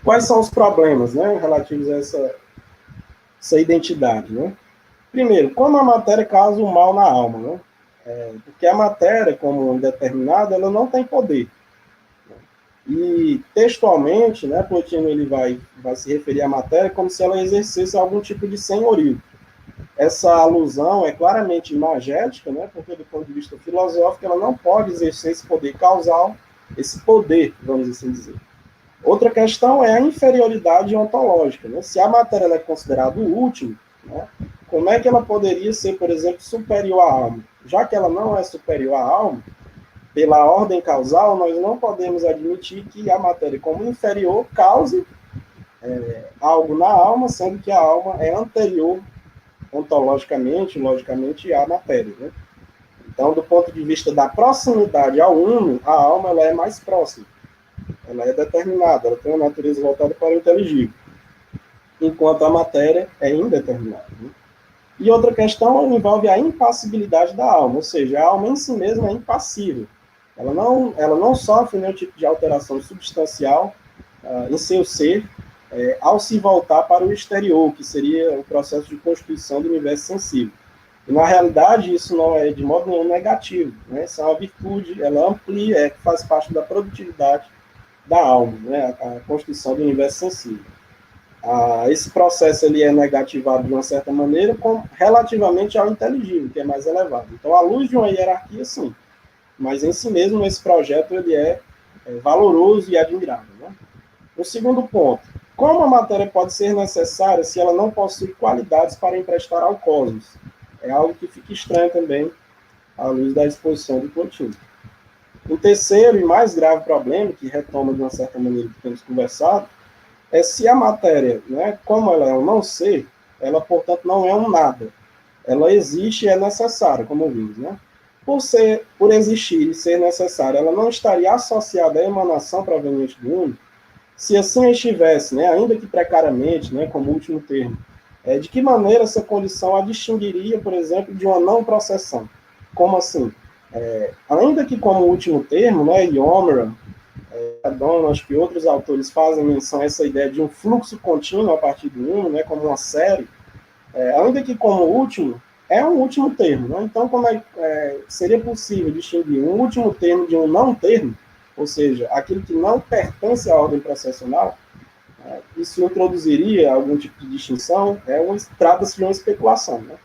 Speaker 4: Quais são os problemas, né, relativos a essa identidade, né? Primeiro, como a matéria causa o mal na alma, né? Porque a matéria, como indeterminada, ela não tem poder. E, textualmente, né, Plotino ele vai se referir à matéria como se ela exercesse algum tipo de senhorio. Essa alusão é claramente imagética, né, porque, do ponto de vista filosófico, ela não pode exercer esse poder causal, esse poder, vamos assim dizer. Outra questão é a inferioridade ontológica, né? Se a matéria ela é considerada o último, né, como é que ela poderia ser, por exemplo, superior à alma? Já que ela não é superior à alma, pela ordem causal, nós não podemos admitir que a matéria, como inferior, cause algo na alma, sendo que a alma é anterior, ontologicamente, logicamente, à matéria, né? Então, do ponto de vista da proximidade ao uno, a alma ela é mais próxima. Ela é determinada, ela tem uma natureza voltada para o inteligível, enquanto a matéria é indeterminada, né? E outra questão envolve a impassibilidade da alma, ou seja, a alma em si mesma é impassível. Ela não sofre nenhum tipo de alteração substancial em seu ser ao se voltar para o exterior, que seria o processo de constituição do universo sensível. E, na realidade, isso não é de modo nenhum negativo, né? Isso é uma virtude, ela amplia, faz parte da produtividade da alma, né? A constituição do universo sensível. Esse processo ele é negativado de uma certa maneira relativamente ao inteligível, que é mais elevado. Então, à luz de uma hierarquia, sim. Mas, em si mesmo, esse projeto ele é valoroso e admirável, né? O segundo ponto. Como a matéria pode ser necessária se ela não possui qualidades para emprestar ao cosmos? É algo que fica estranho também à luz da exposição do Plotino. O terceiro e mais grave problema, que retoma de uma certa maneira que temos conversado, é se a matéria, né, como ela é um não ser, ela, portanto, não é um nada. Ela existe e é necessária, como vimos, né? Por existir e ser necessária, ela não estaria associada à emanação proveniente do uno. Se assim estivesse, né, ainda que precariamente, né, como último termo, de que maneira essa condição a distinguiria, por exemplo, de uma não processão? Como assim? Ainda que como último termo, né, Yomer, Adorno, acho que outros autores fazem menção a essa ideia de um fluxo contínuo a partir do uno, né, como uma série, ainda que como último, é um último termo, né? Então, como seria possível distinguir um último termo de um não termo, ou seja, aquilo que não pertence à ordem processional? Isso introduziria algum tipo de distinção? Trata-se de uma especulação, né?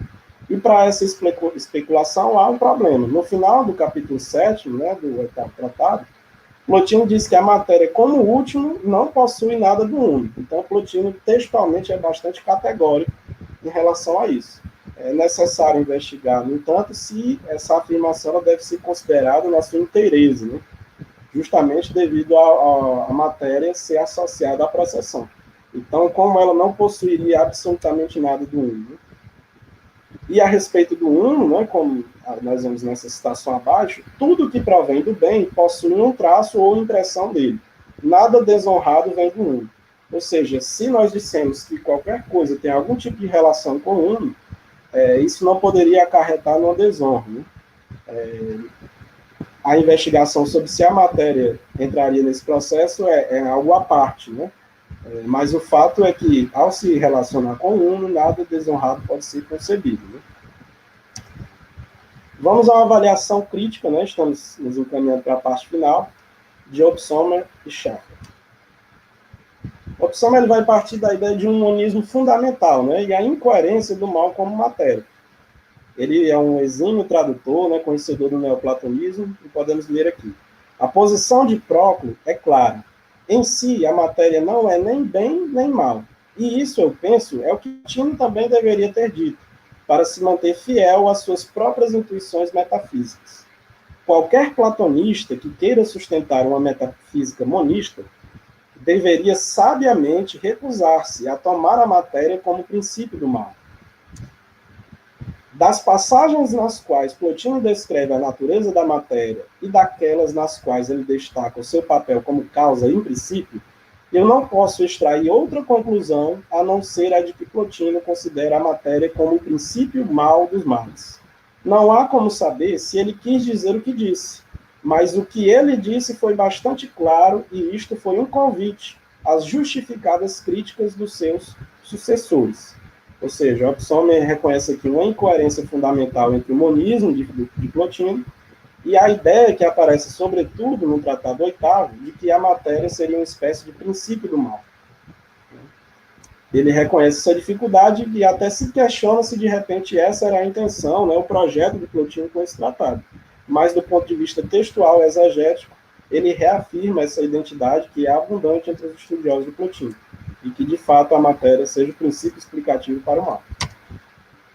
Speaker 4: E para essa especulação há um problema. No final do capítulo 7, né, do 8º tratado, Plotino diz que a matéria, como último, não possui nada do uno. Então, Plotino textualmente é bastante categórico em relação a isso. É necessário investigar, no entanto, se essa afirmação ela deve ser considerada na sua inteireza, né? Justamente devido à matéria ser associada à processão. Então, como ela não possuiria absolutamente nada do uno, né? E a respeito do uno, né, como nós vemos nessa citação abaixo, tudo que provém do bem possui um traço ou impressão dele. Nada desonrado vem do uno. Ou seja, se nós dissemos que qualquer coisa tem algum tipo de relação com o uno, isso não poderia acarretar numa desonra, né? A investigação sobre se a matéria entraria nesse processo é algo à parte, né? Mas o fato é que, ao se relacionar com o uno, nada desonrado pode ser concebido, né? Vamos a uma avaliação crítica, né? Estamos nos encaminhando para a parte final, de Opsomer e Schaffer. Opsomer ele vai partir da ideia de um monismo fundamental, né? E a incoerência do mal como matéria. Ele é um exímio tradutor, né, conhecedor do neoplatonismo, e podemos ler aqui. A posição de Próclo é clara. Em si, a matéria não é nem bem nem mal. E isso, eu penso, é o que Plotino também deveria ter dito, para se manter fiel às suas próprias intuições metafísicas. Qualquer platonista que queira sustentar uma metafísica monista deveria sabiamente recusar-se a tomar a matéria como princípio do mal. Das passagens nas quais Plotino descreve a natureza da matéria e daquelas nas quais ele destaca o seu papel como causa em princípio, eu não posso extrair outra conclusão a não ser a de que Plotino considera a matéria como o princípio mal dos males. Não há como saber se ele quis dizer o que disse, mas o que ele disse foi bastante claro e isto foi um convite às justificadas críticas dos seus sucessores. Ou seja, Opsomer reconhece aqui uma incoerência fundamental entre o monismo de Plotino e a ideia que aparece, sobretudo, no Tratado Oitavo, de que a matéria seria uma espécie de princípio do mal. Ele reconhece essa dificuldade e até se questiona se, de repente, essa era a intenção, né, o projeto de Plotino com esse tratado. Mas, do ponto de vista textual e exegético, ele reafirma essa identidade que é abundante entre os estudiosos de Plotino, e que, de fato, a matéria seja o princípio explicativo para o mal.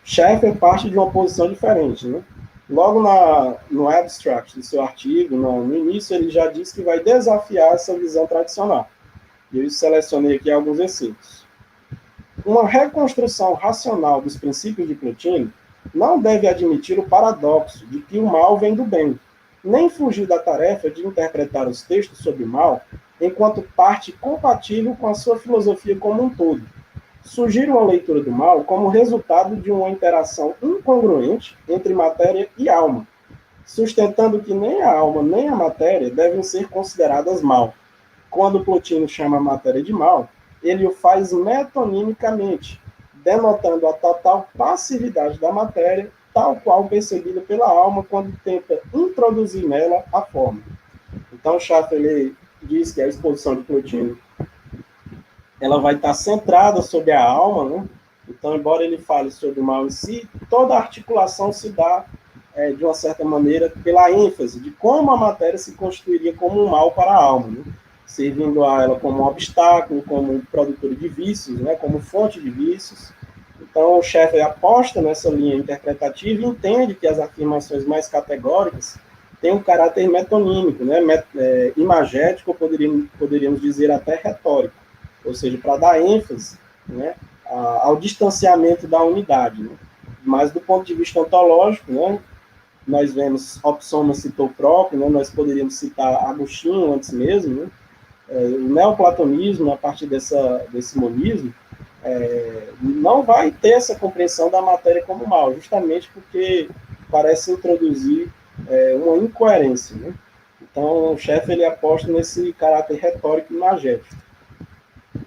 Speaker 4: Scheffer parte de uma posição diferente, né? Logo no abstract do seu artigo, no início, ele já diz que vai desafiar essa visão tradicional. E eu selecionei aqui alguns exemplos. Uma reconstrução racional dos princípios de Plotino não deve admitir o paradoxo de que o mal vem do bem, nem fugir da tarefa de interpretar os textos sobre o mal enquanto parte compatível com a sua filosofia como um todo. Sugere uma leitura do mal como resultado de uma interação incongruente entre matéria e alma, sustentando que nem a alma nem a matéria devem ser consideradas mal. Quando Plotino chama a matéria de mal, ele o faz metonimicamente, denotando a total passividade da matéria, tal qual percebida pela alma quando tenta introduzir nela a forma. Então, Scheffer diz que a exposição de Plotino ela vai estar centrada sobre a alma, né? Então, embora ele fale sobre o mal em si, toda a articulação se dá, de uma certa maneira, pela ênfase de como a matéria se constituiria como um mal para a alma, né? Servindo a ela como um obstáculo, como produtor de vícios, né? Como fonte de vícios. Então, o Scheffer aposta nessa linha interpretativa e entende que as afirmações mais categóricas têm um caráter metonímico, né? Imagético, poderíamos dizer até retórico, ou seja, para dar ênfase, né, ao distanciamento da unidade. Né? Mas, do ponto de vista ontológico, né, nós vemos, Opsomer citou Próprio, né, nós poderíamos citar Agostinho antes mesmo, né, o neoplatonismo, a partir desse monismo, não vai ter essa compreensão da matéria como mal, justamente porque parece introduzir uma incoerência. Né? Então, o Scheffer ele aposta nesse caráter retórico e imagético.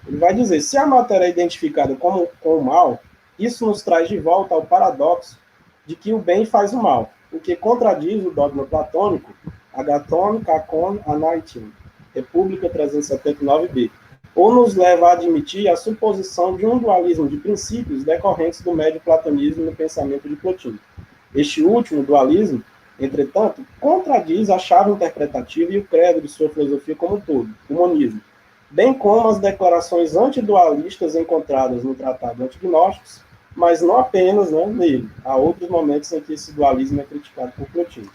Speaker 4: Ele vai dizer, se a matéria é identificada com o mal, isso nos traz de volta ao paradoxo de que o bem faz o mal, o que contradiz o dogma platônico, agaton, kakon, anaitin, República 379b, ou nos leva a admitir a suposição de um dualismo de princípios decorrentes do médio platonismo no pensamento de Plotino. Este último dualismo, entretanto, contradiz a chave interpretativa e o credo de sua filosofia como um todo, o monismo, bem como as declarações antidualistas encontradas no Tratado Antignósticos, mas não apenas, né, nele. Há outros momentos em que esse dualismo é criticado por Plotino.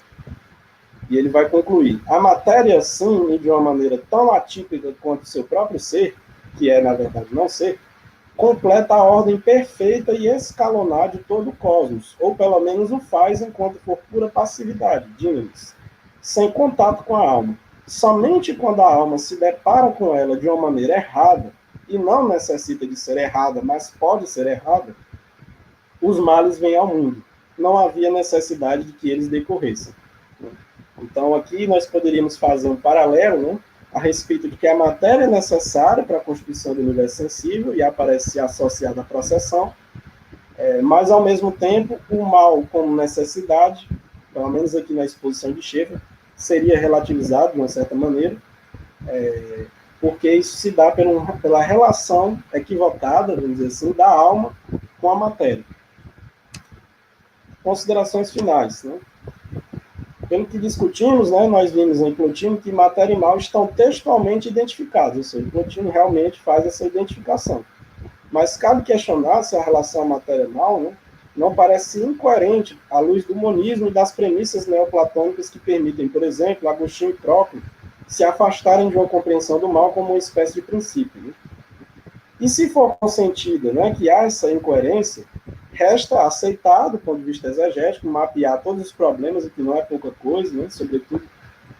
Speaker 4: E ele vai concluir, a matéria, sim, e de uma maneira tão atípica quanto seu próprio ser, que é, na verdade, não ser, completa a ordem perfeita e escalonar de todo o cosmos, ou pelo menos o faz enquanto for pura passividade, dinamis, sem contato com a alma. Somente quando a alma se depara com ela de uma maneira errada, e não necessita de ser errada, mas pode ser errada, os males vêm ao mundo. Não havia necessidade de que eles decorressem. Então, aqui nós poderíamos fazer um paralelo, né, a respeito de que a matéria é necessária para a constituição do universo sensível e aparece associada à processão, mas, ao mesmo tempo, o mal como necessidade, pelo menos aqui na exposição de Scheffer, seria relativizado de uma certa maneira, porque isso se dá pela relação equivocada, vamos dizer assim, da alma com a matéria. Considerações finais, né? Pelo que discutimos, né, nós vimos em Plotino que matéria e mal estão textualmente identificados, ou seja, Plotino realmente faz essa identificação. Mas cabe questionar se a relação matéria-mal, né, não parece incoerente à luz do monismo e das premissas neoplatônicas que permitem, por exemplo, Agostinho e Próprio se afastarem de uma compreensão do mal como uma espécie de princípio. Né? E se for consentida, né, que há essa incoerência, resta aceitar, do ponto de vista exegético, mapear todos os problemas, e que não é pouca coisa, né, sobretudo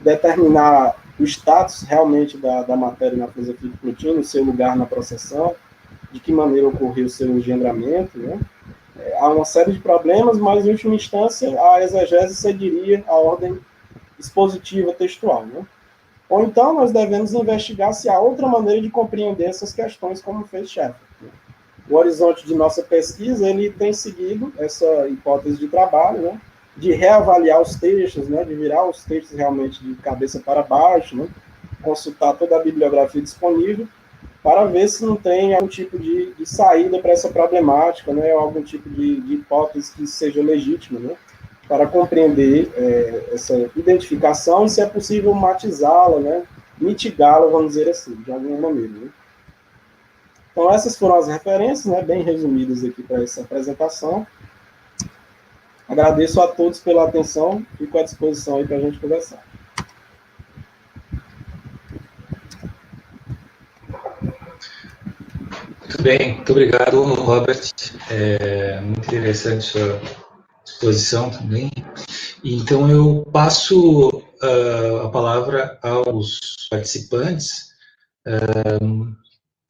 Speaker 4: determinar o status realmente da matéria na filosofia de Plotino, o seu lugar na processão, de que maneira ocorreu o seu engendramento, né? Há uma série de problemas, mas, em última instância, a exegese seguiria a ordem expositiva textual, né? Ou então, nós devemos investigar se há outra maneira de compreender essas questões, como fez Scheffer. O horizonte de nossa pesquisa, ele tem seguido essa hipótese de trabalho, né? De reavaliar os textos, né? De virar os textos realmente de cabeça para baixo, né? Consultar toda a bibliografia disponível, para ver se não tem algum tipo de saída para essa problemática, né, ou algum tipo de hipótese que seja legítima, né, para compreender essa identificação e se é possível matizá-la, né, mitigá-la, vamos dizer assim, de alguma maneira. Né. Então, essas foram as referências, né, bem resumidas aqui para essa apresentação. Agradeço a todos pela atenção, fico à disposição aí para a gente conversar.
Speaker 1: Muito bem, muito obrigado, Robert. Muito interessante sua exposição também. Então, eu passo a palavra aos participantes,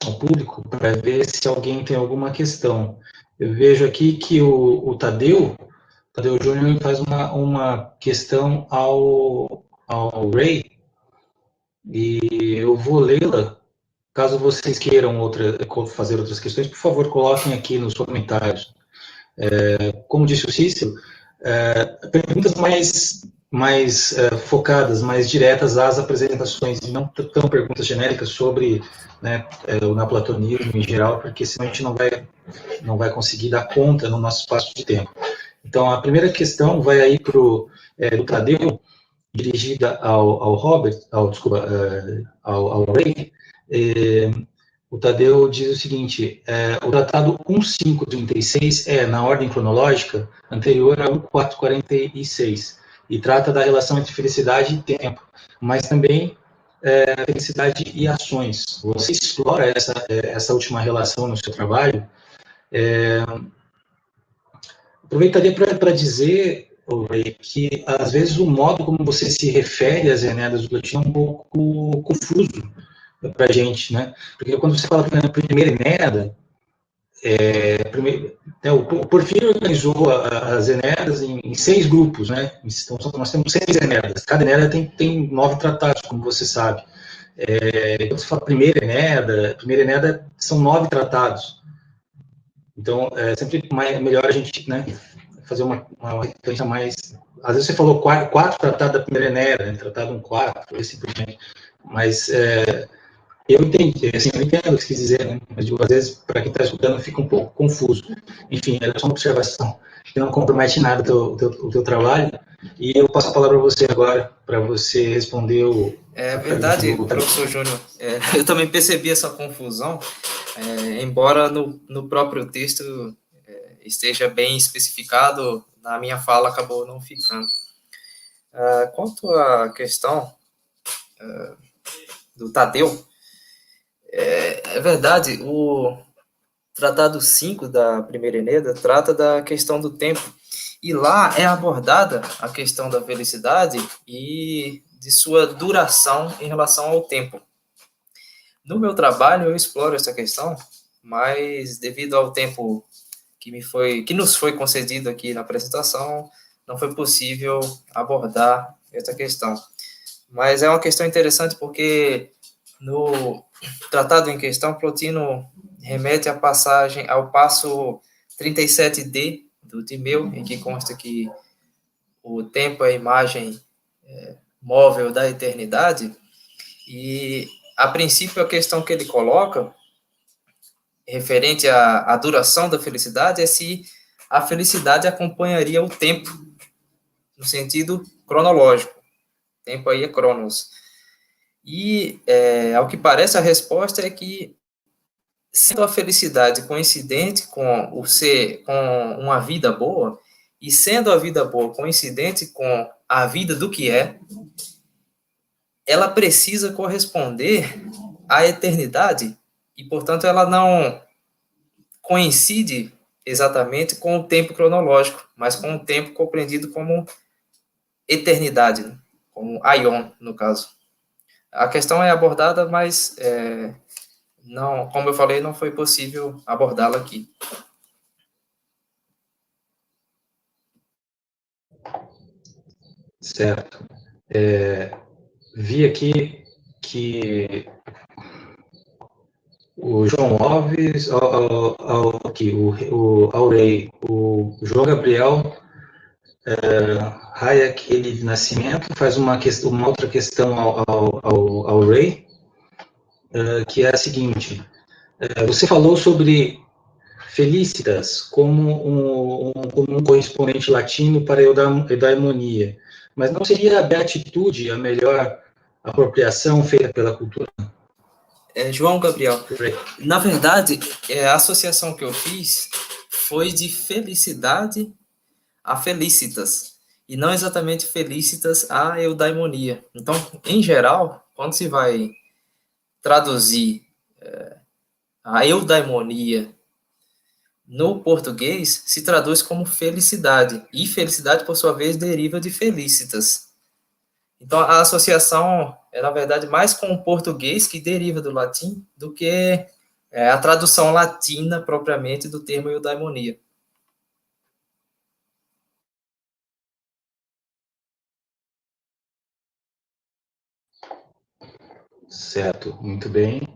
Speaker 1: ao público, para ver se alguém tem alguma questão. Eu vejo aqui que o Tadeu Júnior faz uma questão ao Ray, e eu vou lê-la. Caso vocês queiram fazer outras questões, por favor, coloquem aqui nos comentários. Como disse o Cícero, perguntas mais focadas, mais diretas às apresentações, e não tão perguntas genéricas sobre, né, o neoplatonismo em geral, porque senão a gente não vai conseguir dar conta no nosso espaço de tempo. Então, a primeira questão vai aí para o Tadeu, dirigida ao Robert, ao Ray. O Tadeu diz o seguinte: o tratado 1536 na ordem cronológica, anterior a 1446, e trata da relação entre felicidade e tempo, mas também felicidade e ações. Você explora essa última relação no seu trabalho. Aproveitaria para dizer, que às vezes o modo como você se refere às Enéadas do Plotino é um pouco confuso para a gente, né? Porque quando você fala da primeira Enéada, o Porfírio organizou as Enéadas em 6 grupos, né? Então, nós temos 6 Enéadas. Cada Enéada tem 9 tratados, como você sabe. Quando você fala primeira Enéada são 9 tratados. Então, é sempre melhor a gente, né, fazer uma referência mais... Às vezes você falou 4 tratados da primeira Enéada, né, tratado 1/4, assim por diante. Mas eu entendi, assim, eu entendo o que você quis dizer, né? Mas, às vezes, para quem está escutando, fica um pouco confuso. Enfim, era só uma observação que não compromete nada o teu trabalho. E eu passo a palavra para você agora, para você responder
Speaker 3: É verdade, professor Júnior. Eu também percebi essa confusão, embora no próprio texto esteja bem especificado, na minha fala acabou não ficando. Quanto à questão do Tadeu, é verdade, o Tratado 5 da primeira Eneida trata da questão do tempo, e lá é abordada a questão da felicidade e de sua duração em relação ao tempo. No meu trabalho eu exploro essa questão, mas devido ao tempo que nos foi concedido aqui na apresentação, não foi possível abordar essa questão. Mas é uma questão interessante porque no tratado em questão, Plotino remete a passagem ao passo 37D do Timeu, em que consta que o tempo é a imagem móvel da eternidade, e a princípio a questão que ele coloca referente à duração da felicidade é se a felicidade acompanharia o tempo, no sentido cronológico. Tempo aí é cronos. E, ao que parece, a resposta é que, sendo a felicidade coincidente com uma vida boa, e sendo a vida boa coincidente com a vida do que ela precisa corresponder à eternidade, e, portanto, ela não coincide exatamente com o tempo cronológico, mas com o tempo compreendido como eternidade, como aion, no caso. A questão é abordada, mas não, como eu falei, não foi possível abordá-la aqui.
Speaker 1: Certo. Vi aqui que o João Alves, aqui, o Aurei, o João Gabriel, Hayek, ele de Nascimento, faz uma outra questão ao Ray, que é a seguinte: você falou sobre Felicitas como um correspondente latino para eudaimonia, mas não seria a beatitude a melhor apropriação feita pela cultura?
Speaker 3: João Gabriel, na verdade, a associação que eu fiz foi de felicidade a felicitas, e não exatamente felicitas a eudaimonia. Então, em geral, quando se vai traduzir a eudaimonia no português, se traduz como felicidade, e felicidade, por sua vez, deriva de felicitas. Então, a associação é, na verdade, mais com o português, que deriva do latim, do que a tradução latina, propriamente, do termo eudaimonia.
Speaker 1: Certo, muito bem.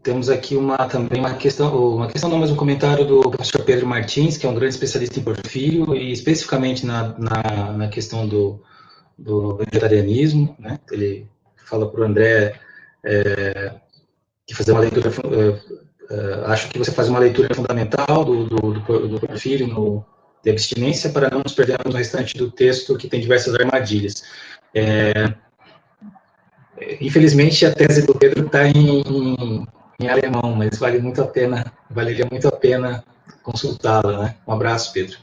Speaker 1: Temos aqui também uma questão não, mas um comentário do professor Pedro Martins, que é um grande especialista em Porfírio, e especificamente na questão do vegetarianismo, né? Ele fala para o André que fazer uma leitura, acho que você faz uma leitura fundamental do Porfírio de abstinência para não nos perdermos no restante do texto, que tem diversas armadilhas. Infelizmente, a tese do Pedro está em alemão, mas valeria muito a pena consultá-la, né? Um abraço, Pedro.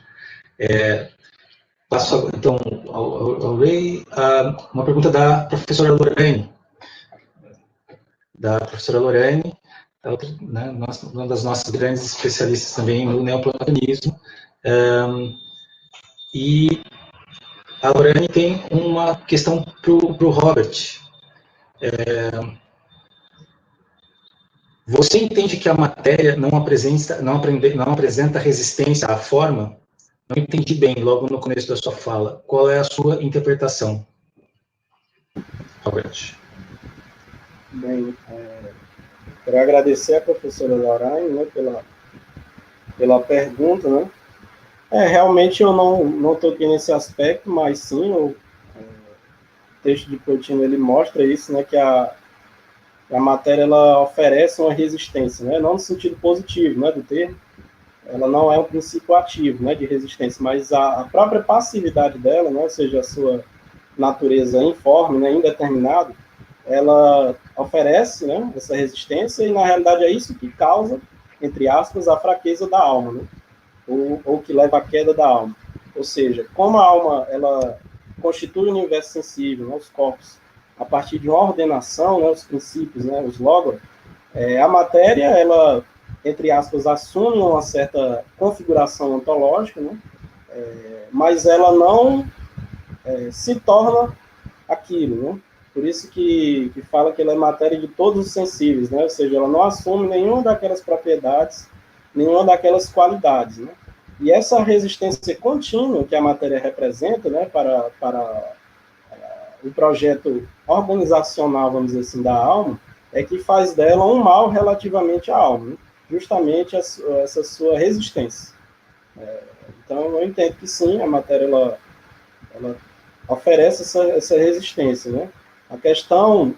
Speaker 1: Passo, então, ao Ray, uma pergunta da professora Lorraine. Né, uma das nossas grandes especialistas também no neoplatonismo. E a Lorraine tem uma questão para o Robert. Você entende que a matéria não apresenta resistência à forma? Não entendi bem logo no começo da sua fala. Qual é a sua interpretação, Robert?
Speaker 4: Bem, quero agradecer a professora Lorraine, né, pela pergunta, né? Realmente eu não toquei nesse aspecto, mas sim, o texto de Plotino, ele mostra isso, né, que a matéria, ela oferece uma resistência, né, não no sentido positivo, né, do termo, ela não é um princípio ativo, né, de resistência, mas a própria passividade dela, né, ou seja, a sua natureza informe, né, indeterminada, ela oferece, né, essa resistência, e na realidade é isso que causa, entre aspas, a fraqueza da alma, né, ou que leva à queda da alma. Ou seja, como a alma, ela constitui o universo sensível, né, os corpos, a partir de uma ordenação, né, os princípios, né, os logos, a matéria, ela, entre aspas, assume uma certa configuração ontológica, né, mas ela não se torna aquilo, né? Por isso que fala que ela é matéria de todos os sensíveis, né? Ou seja, ela não assume nenhuma daquelas propriedades, nenhuma daquelas qualidades, né? E essa resistência contínua que a matéria representa, né, para o projeto organizacional, vamos dizer assim, da alma, é que faz dela um mal relativamente à alma, né? Justamente essa sua resistência. Então, eu entendo que sim, a matéria ela oferece essa resistência, né? A questão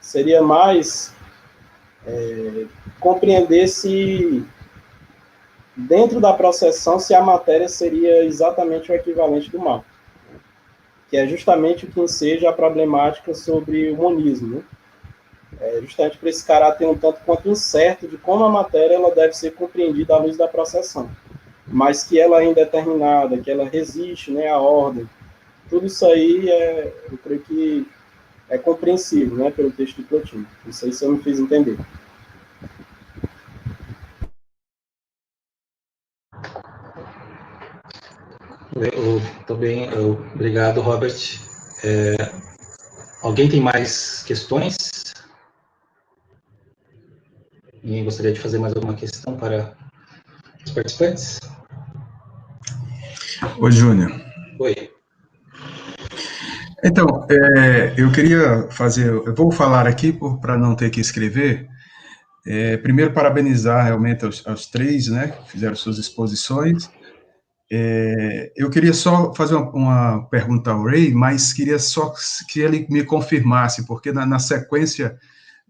Speaker 4: seria mais compreender se, dentro da processão, se a matéria seria exatamente o equivalente do mal, que é justamente o que enseja a problemática sobre o monismo, né? Justamente por esse caráter um tanto quanto incerto de como a matéria ela deve ser compreendida à luz da processão, mas que ela é indeterminada, que ela resiste, né, à ordem. Tudo isso aí, eu creio que é compreensível, né, pelo texto de Plotino. Não sei se eu me fiz entender.
Speaker 1: Também, obrigado, Robert. Alguém tem mais questões? Ninguém gostaria de fazer mais alguma questão para os participantes?
Speaker 5: Oi, Júnior.
Speaker 1: Oi.
Speaker 5: Então, eu queria fazer, eu vou falar aqui para não ter que escrever. Primeiro, parabenizar realmente aos três, né, que fizeram suas exposições. Eu queria só fazer uma pergunta ao Ray, mas queria só que ele me confirmasse, porque na sequência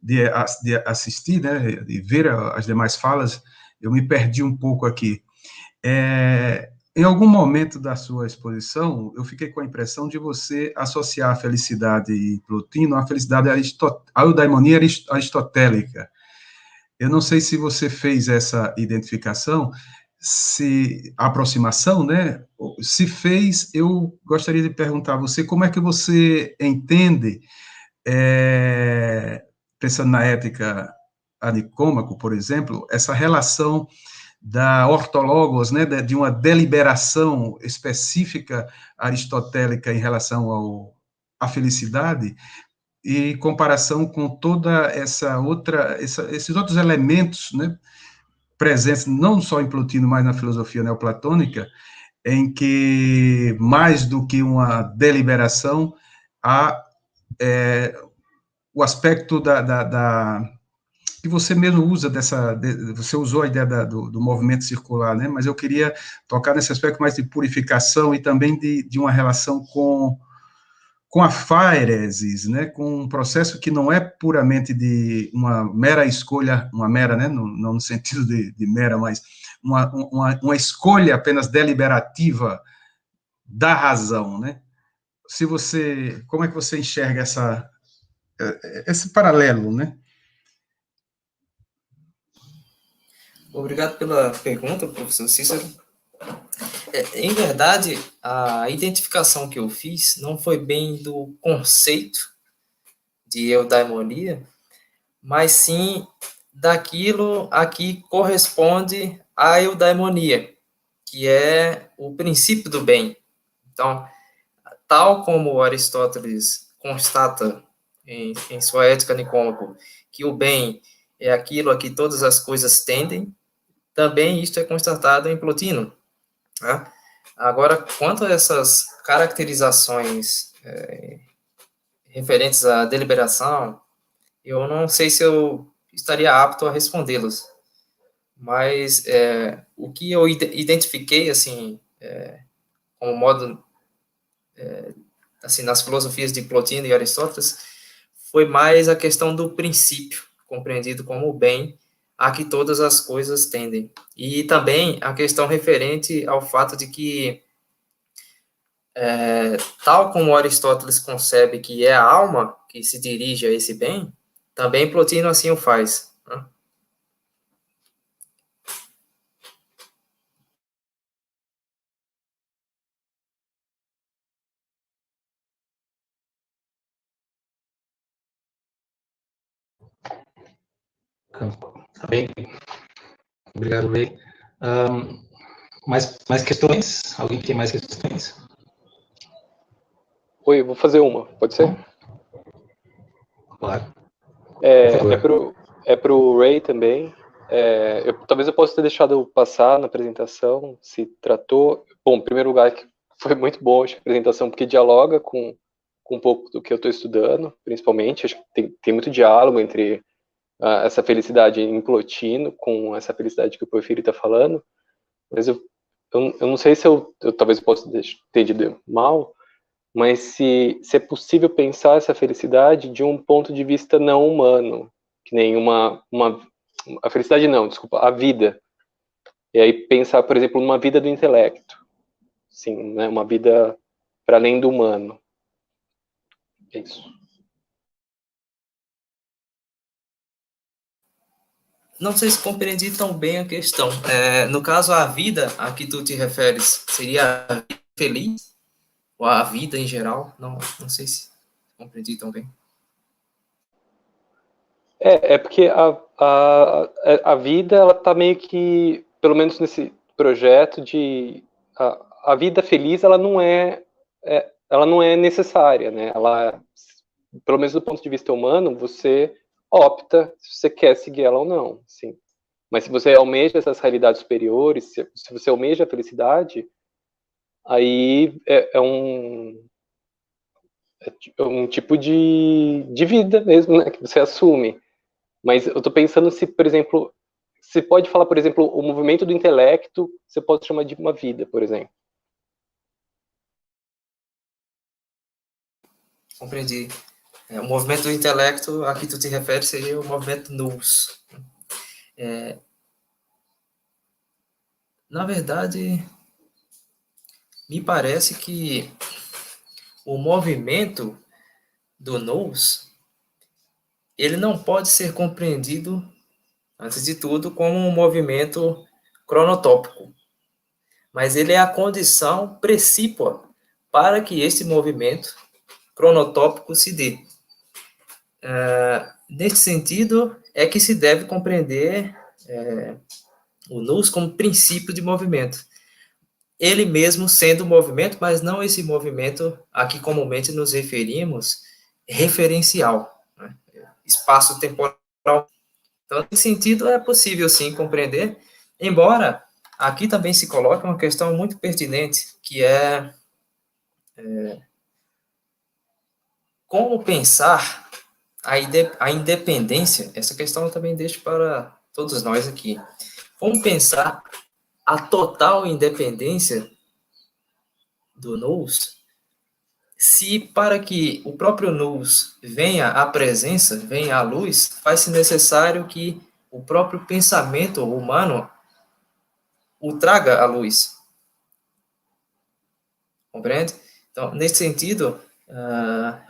Speaker 5: de assistir, né, de ver as demais falas, eu me perdi um pouco aqui. Em algum momento da sua exposição, eu fiquei com a impressão de você associar a felicidade e Plotino à felicidade à eudaimonia aristotélica. Eu não sei se você fez essa identificação, se aproximação, né? Se fez, eu gostaria de perguntar a você como é que você entende, pensando na ética a Nicômaco, por exemplo, essa relação da ortologos, né, de uma deliberação específica aristotélica em relação à felicidade, e em comparação com toda esses outros elementos, né, presentes não só em Plotino, mas na filosofia neoplatônica, em que, mais do que uma deliberação, há o aspecto que você mesmo usa você usou a ideia do movimento circular, né? Mas eu queria tocar nesse aspecto mais de purificação e também de uma relação com a fairesis, né? Com um processo que não é puramente de uma mera escolha, uma mera, né? Não no sentido de mera, mas uma escolha apenas deliberativa da razão, né? Como é que você enxerga esse paralelo, né?
Speaker 3: Obrigado pela pergunta, professor Cícero. Em verdade, a identificação que eu fiz não foi bem do conceito de eudaimonia, mas sim daquilo a que corresponde à eudaimonia, que é o princípio do bem. Então, tal como Aristóteles constata em sua Ética Nicômaco, que o bem é aquilo a que todas as coisas tendem, também isto é constatado em Plotino. Né? Agora, quanto a essas caracterizações referentes à deliberação, eu não sei se eu estaria apto a respondê-las, mas o que eu identifiquei, assim, como modo, assim, nas filosofias de Plotino e Aristóteles, foi mais a questão do princípio, compreendido como o bem, a que todas as coisas tendem. E também a questão referente ao fato de que, tal como Aristóteles concebe que é a alma que se dirige a esse bem, também Plotino assim o faz. Né?
Speaker 1: Tá bem. Obrigado, Ray. Mais questões? Alguém tem mais questões?
Speaker 2: Oi, eu vou fazer uma, pode ser?
Speaker 1: Claro.
Speaker 2: É pro Ray também. Talvez eu possa ter deixado passar na apresentação, se tratou. Bom, em primeiro lugar, que foi muito boa a apresentação, porque dialoga com um pouco do que eu estou estudando, principalmente. Acho que tem muito diálogo entre essa felicidade em Plotino com essa felicidade que o Porfírio está falando. Mas eu não sei se eu talvez possa ter entendido mal, mas se é possível pensar essa felicidade de um ponto de vista não humano, que nem a felicidade não, desculpa, a vida. E aí pensar, por exemplo, numa vida do intelecto, sim, né, uma vida para além do humano. É isso.
Speaker 3: Não sei se compreendi tão bem a questão. No caso, a vida a que tu te referes seria a vida feliz? Ou a vida em geral? Não sei se compreendi tão bem.
Speaker 2: Porque a vida, ela tá meio que, pelo menos nesse projeto a vida feliz, ela não ela não é necessária, né? Ela, pelo menos do ponto de vista humano, você opta se você quer seguir ela ou não, sim. Mas se você almeja essas realidades superiores, se você almeja a felicidade, aí é um tipo de vida mesmo, né, que você assume. Mas eu tô pensando se, por exemplo, se pode falar, por exemplo, o movimento do intelecto, você pode chamar de uma vida, por exemplo.
Speaker 3: Compreendi. O movimento do intelecto, a que tu te refere, seria o movimento nous. Na verdade, me parece que o movimento do nous, ele não pode ser compreendido, antes de tudo, como um movimento cronotópico, mas ele é a condição precípua para que este movimento cronotópico se dê. Nesse sentido, é que se deve compreender o nous como princípio de movimento. Ele mesmo sendo movimento, mas não esse movimento a que comumente nos referimos, referencial, né? Espaço-temporal. Então, nesse sentido, é possível, sim, compreender, embora aqui também se coloque uma questão muito pertinente, que é como pensar a independência. Essa questão eu também deixo para todos nós aqui. Como pensar a total independência do nous, se para que o próprio nous venha à presença, venha à luz, faz-se necessário que o próprio pensamento humano o traga à luz. Compreende? Então, nesse sentido,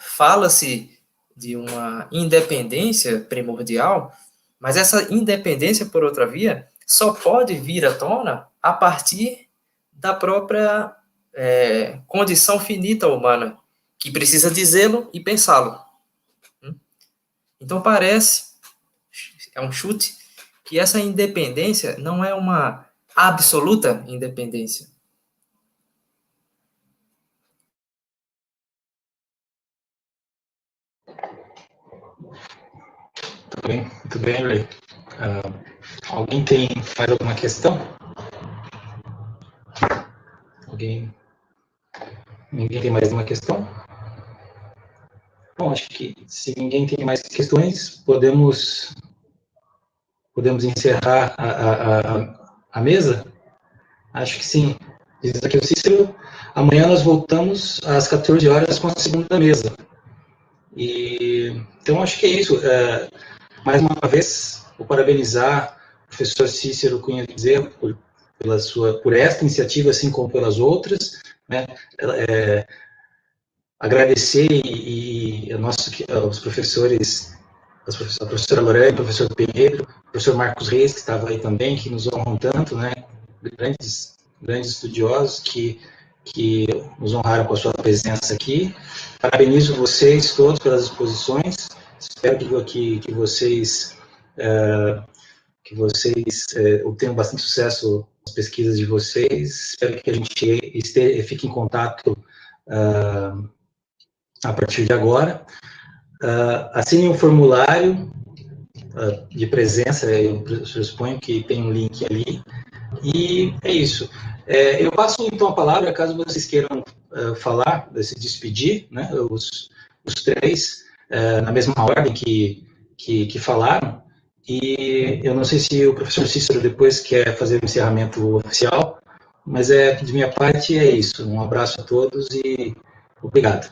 Speaker 3: fala-se de uma independência primordial, mas essa independência, por outra via, só pode vir à tona a partir da própria condição finita humana, que precisa dizê-lo e pensá-lo. Então, parece, é um chute, que essa independência não é uma absoluta independência.
Speaker 1: Muito bem, Ray. Alguém tem mais alguma questão? Ninguém tem mais uma questão? Bom, acho que se ninguém tem mais questões, podemos encerrar a mesa? Acho que sim. Diz aqui o Cícero, amanhã nós voltamos às 14 horas com a segunda mesa. Então, acho que é isso. Mais uma vez, vou parabenizar o professor Cícero Cunha Bezerra por esta iniciativa, assim como pelas outras, né? Agradecer aos professores, a professora Lorena, o professor Pedro, o professor Marcos Reis, que estava aí também, que nos honram tanto, né? Grandes estudiosos que nos honraram com a sua presença aqui. Parabenizo vocês todos pelas exposições. Espero que vocês obtenham bastante sucesso nas pesquisas de vocês. Espero que a gente fique em contato a partir de agora. Assinem um formulário de presença, eu suponho que tem um link ali. E é isso. Eu passo então a palavra, caso vocês queiram falar, se despedir, né, os três, na mesma ordem que falaram. E eu não sei se o professor Cícero depois quer fazer o encerramento oficial, mas de minha parte é isso. Um abraço a todos e obrigado.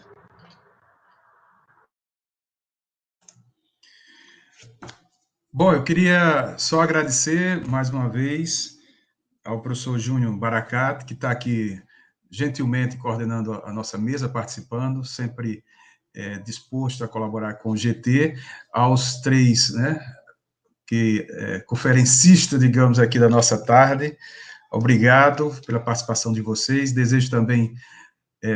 Speaker 5: Bom, eu queria só agradecer mais uma vez ao professor Júnior Baracat, que está aqui gentilmente coordenando a nossa mesa, participando, sempre disposto a colaborar com o GT, aos três, né, conferencistas, digamos, aqui da nossa tarde. Obrigado pela participação de vocês, desejo também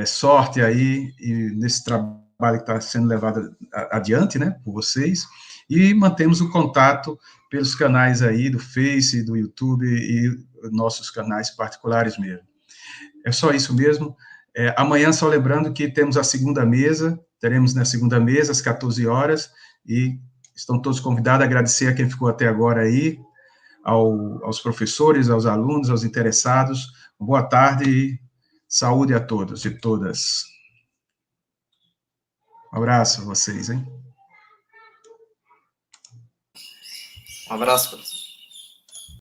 Speaker 5: sorte aí nesse trabalho que está sendo levado adiante, né, por vocês, e mantemos o contato pelos canais aí do Face, do YouTube e nossos canais particulares mesmo. É só isso mesmo. Amanhã, só lembrando que temos a segunda mesa, teremos na segunda mesa, às 14 horas, e estão todos convidados. Agradecer a quem ficou até agora aí, aos professores, aos alunos, aos interessados. Boa tarde e saúde a todos e todas. Um abraço a vocês, hein?
Speaker 3: Um abraço, professor.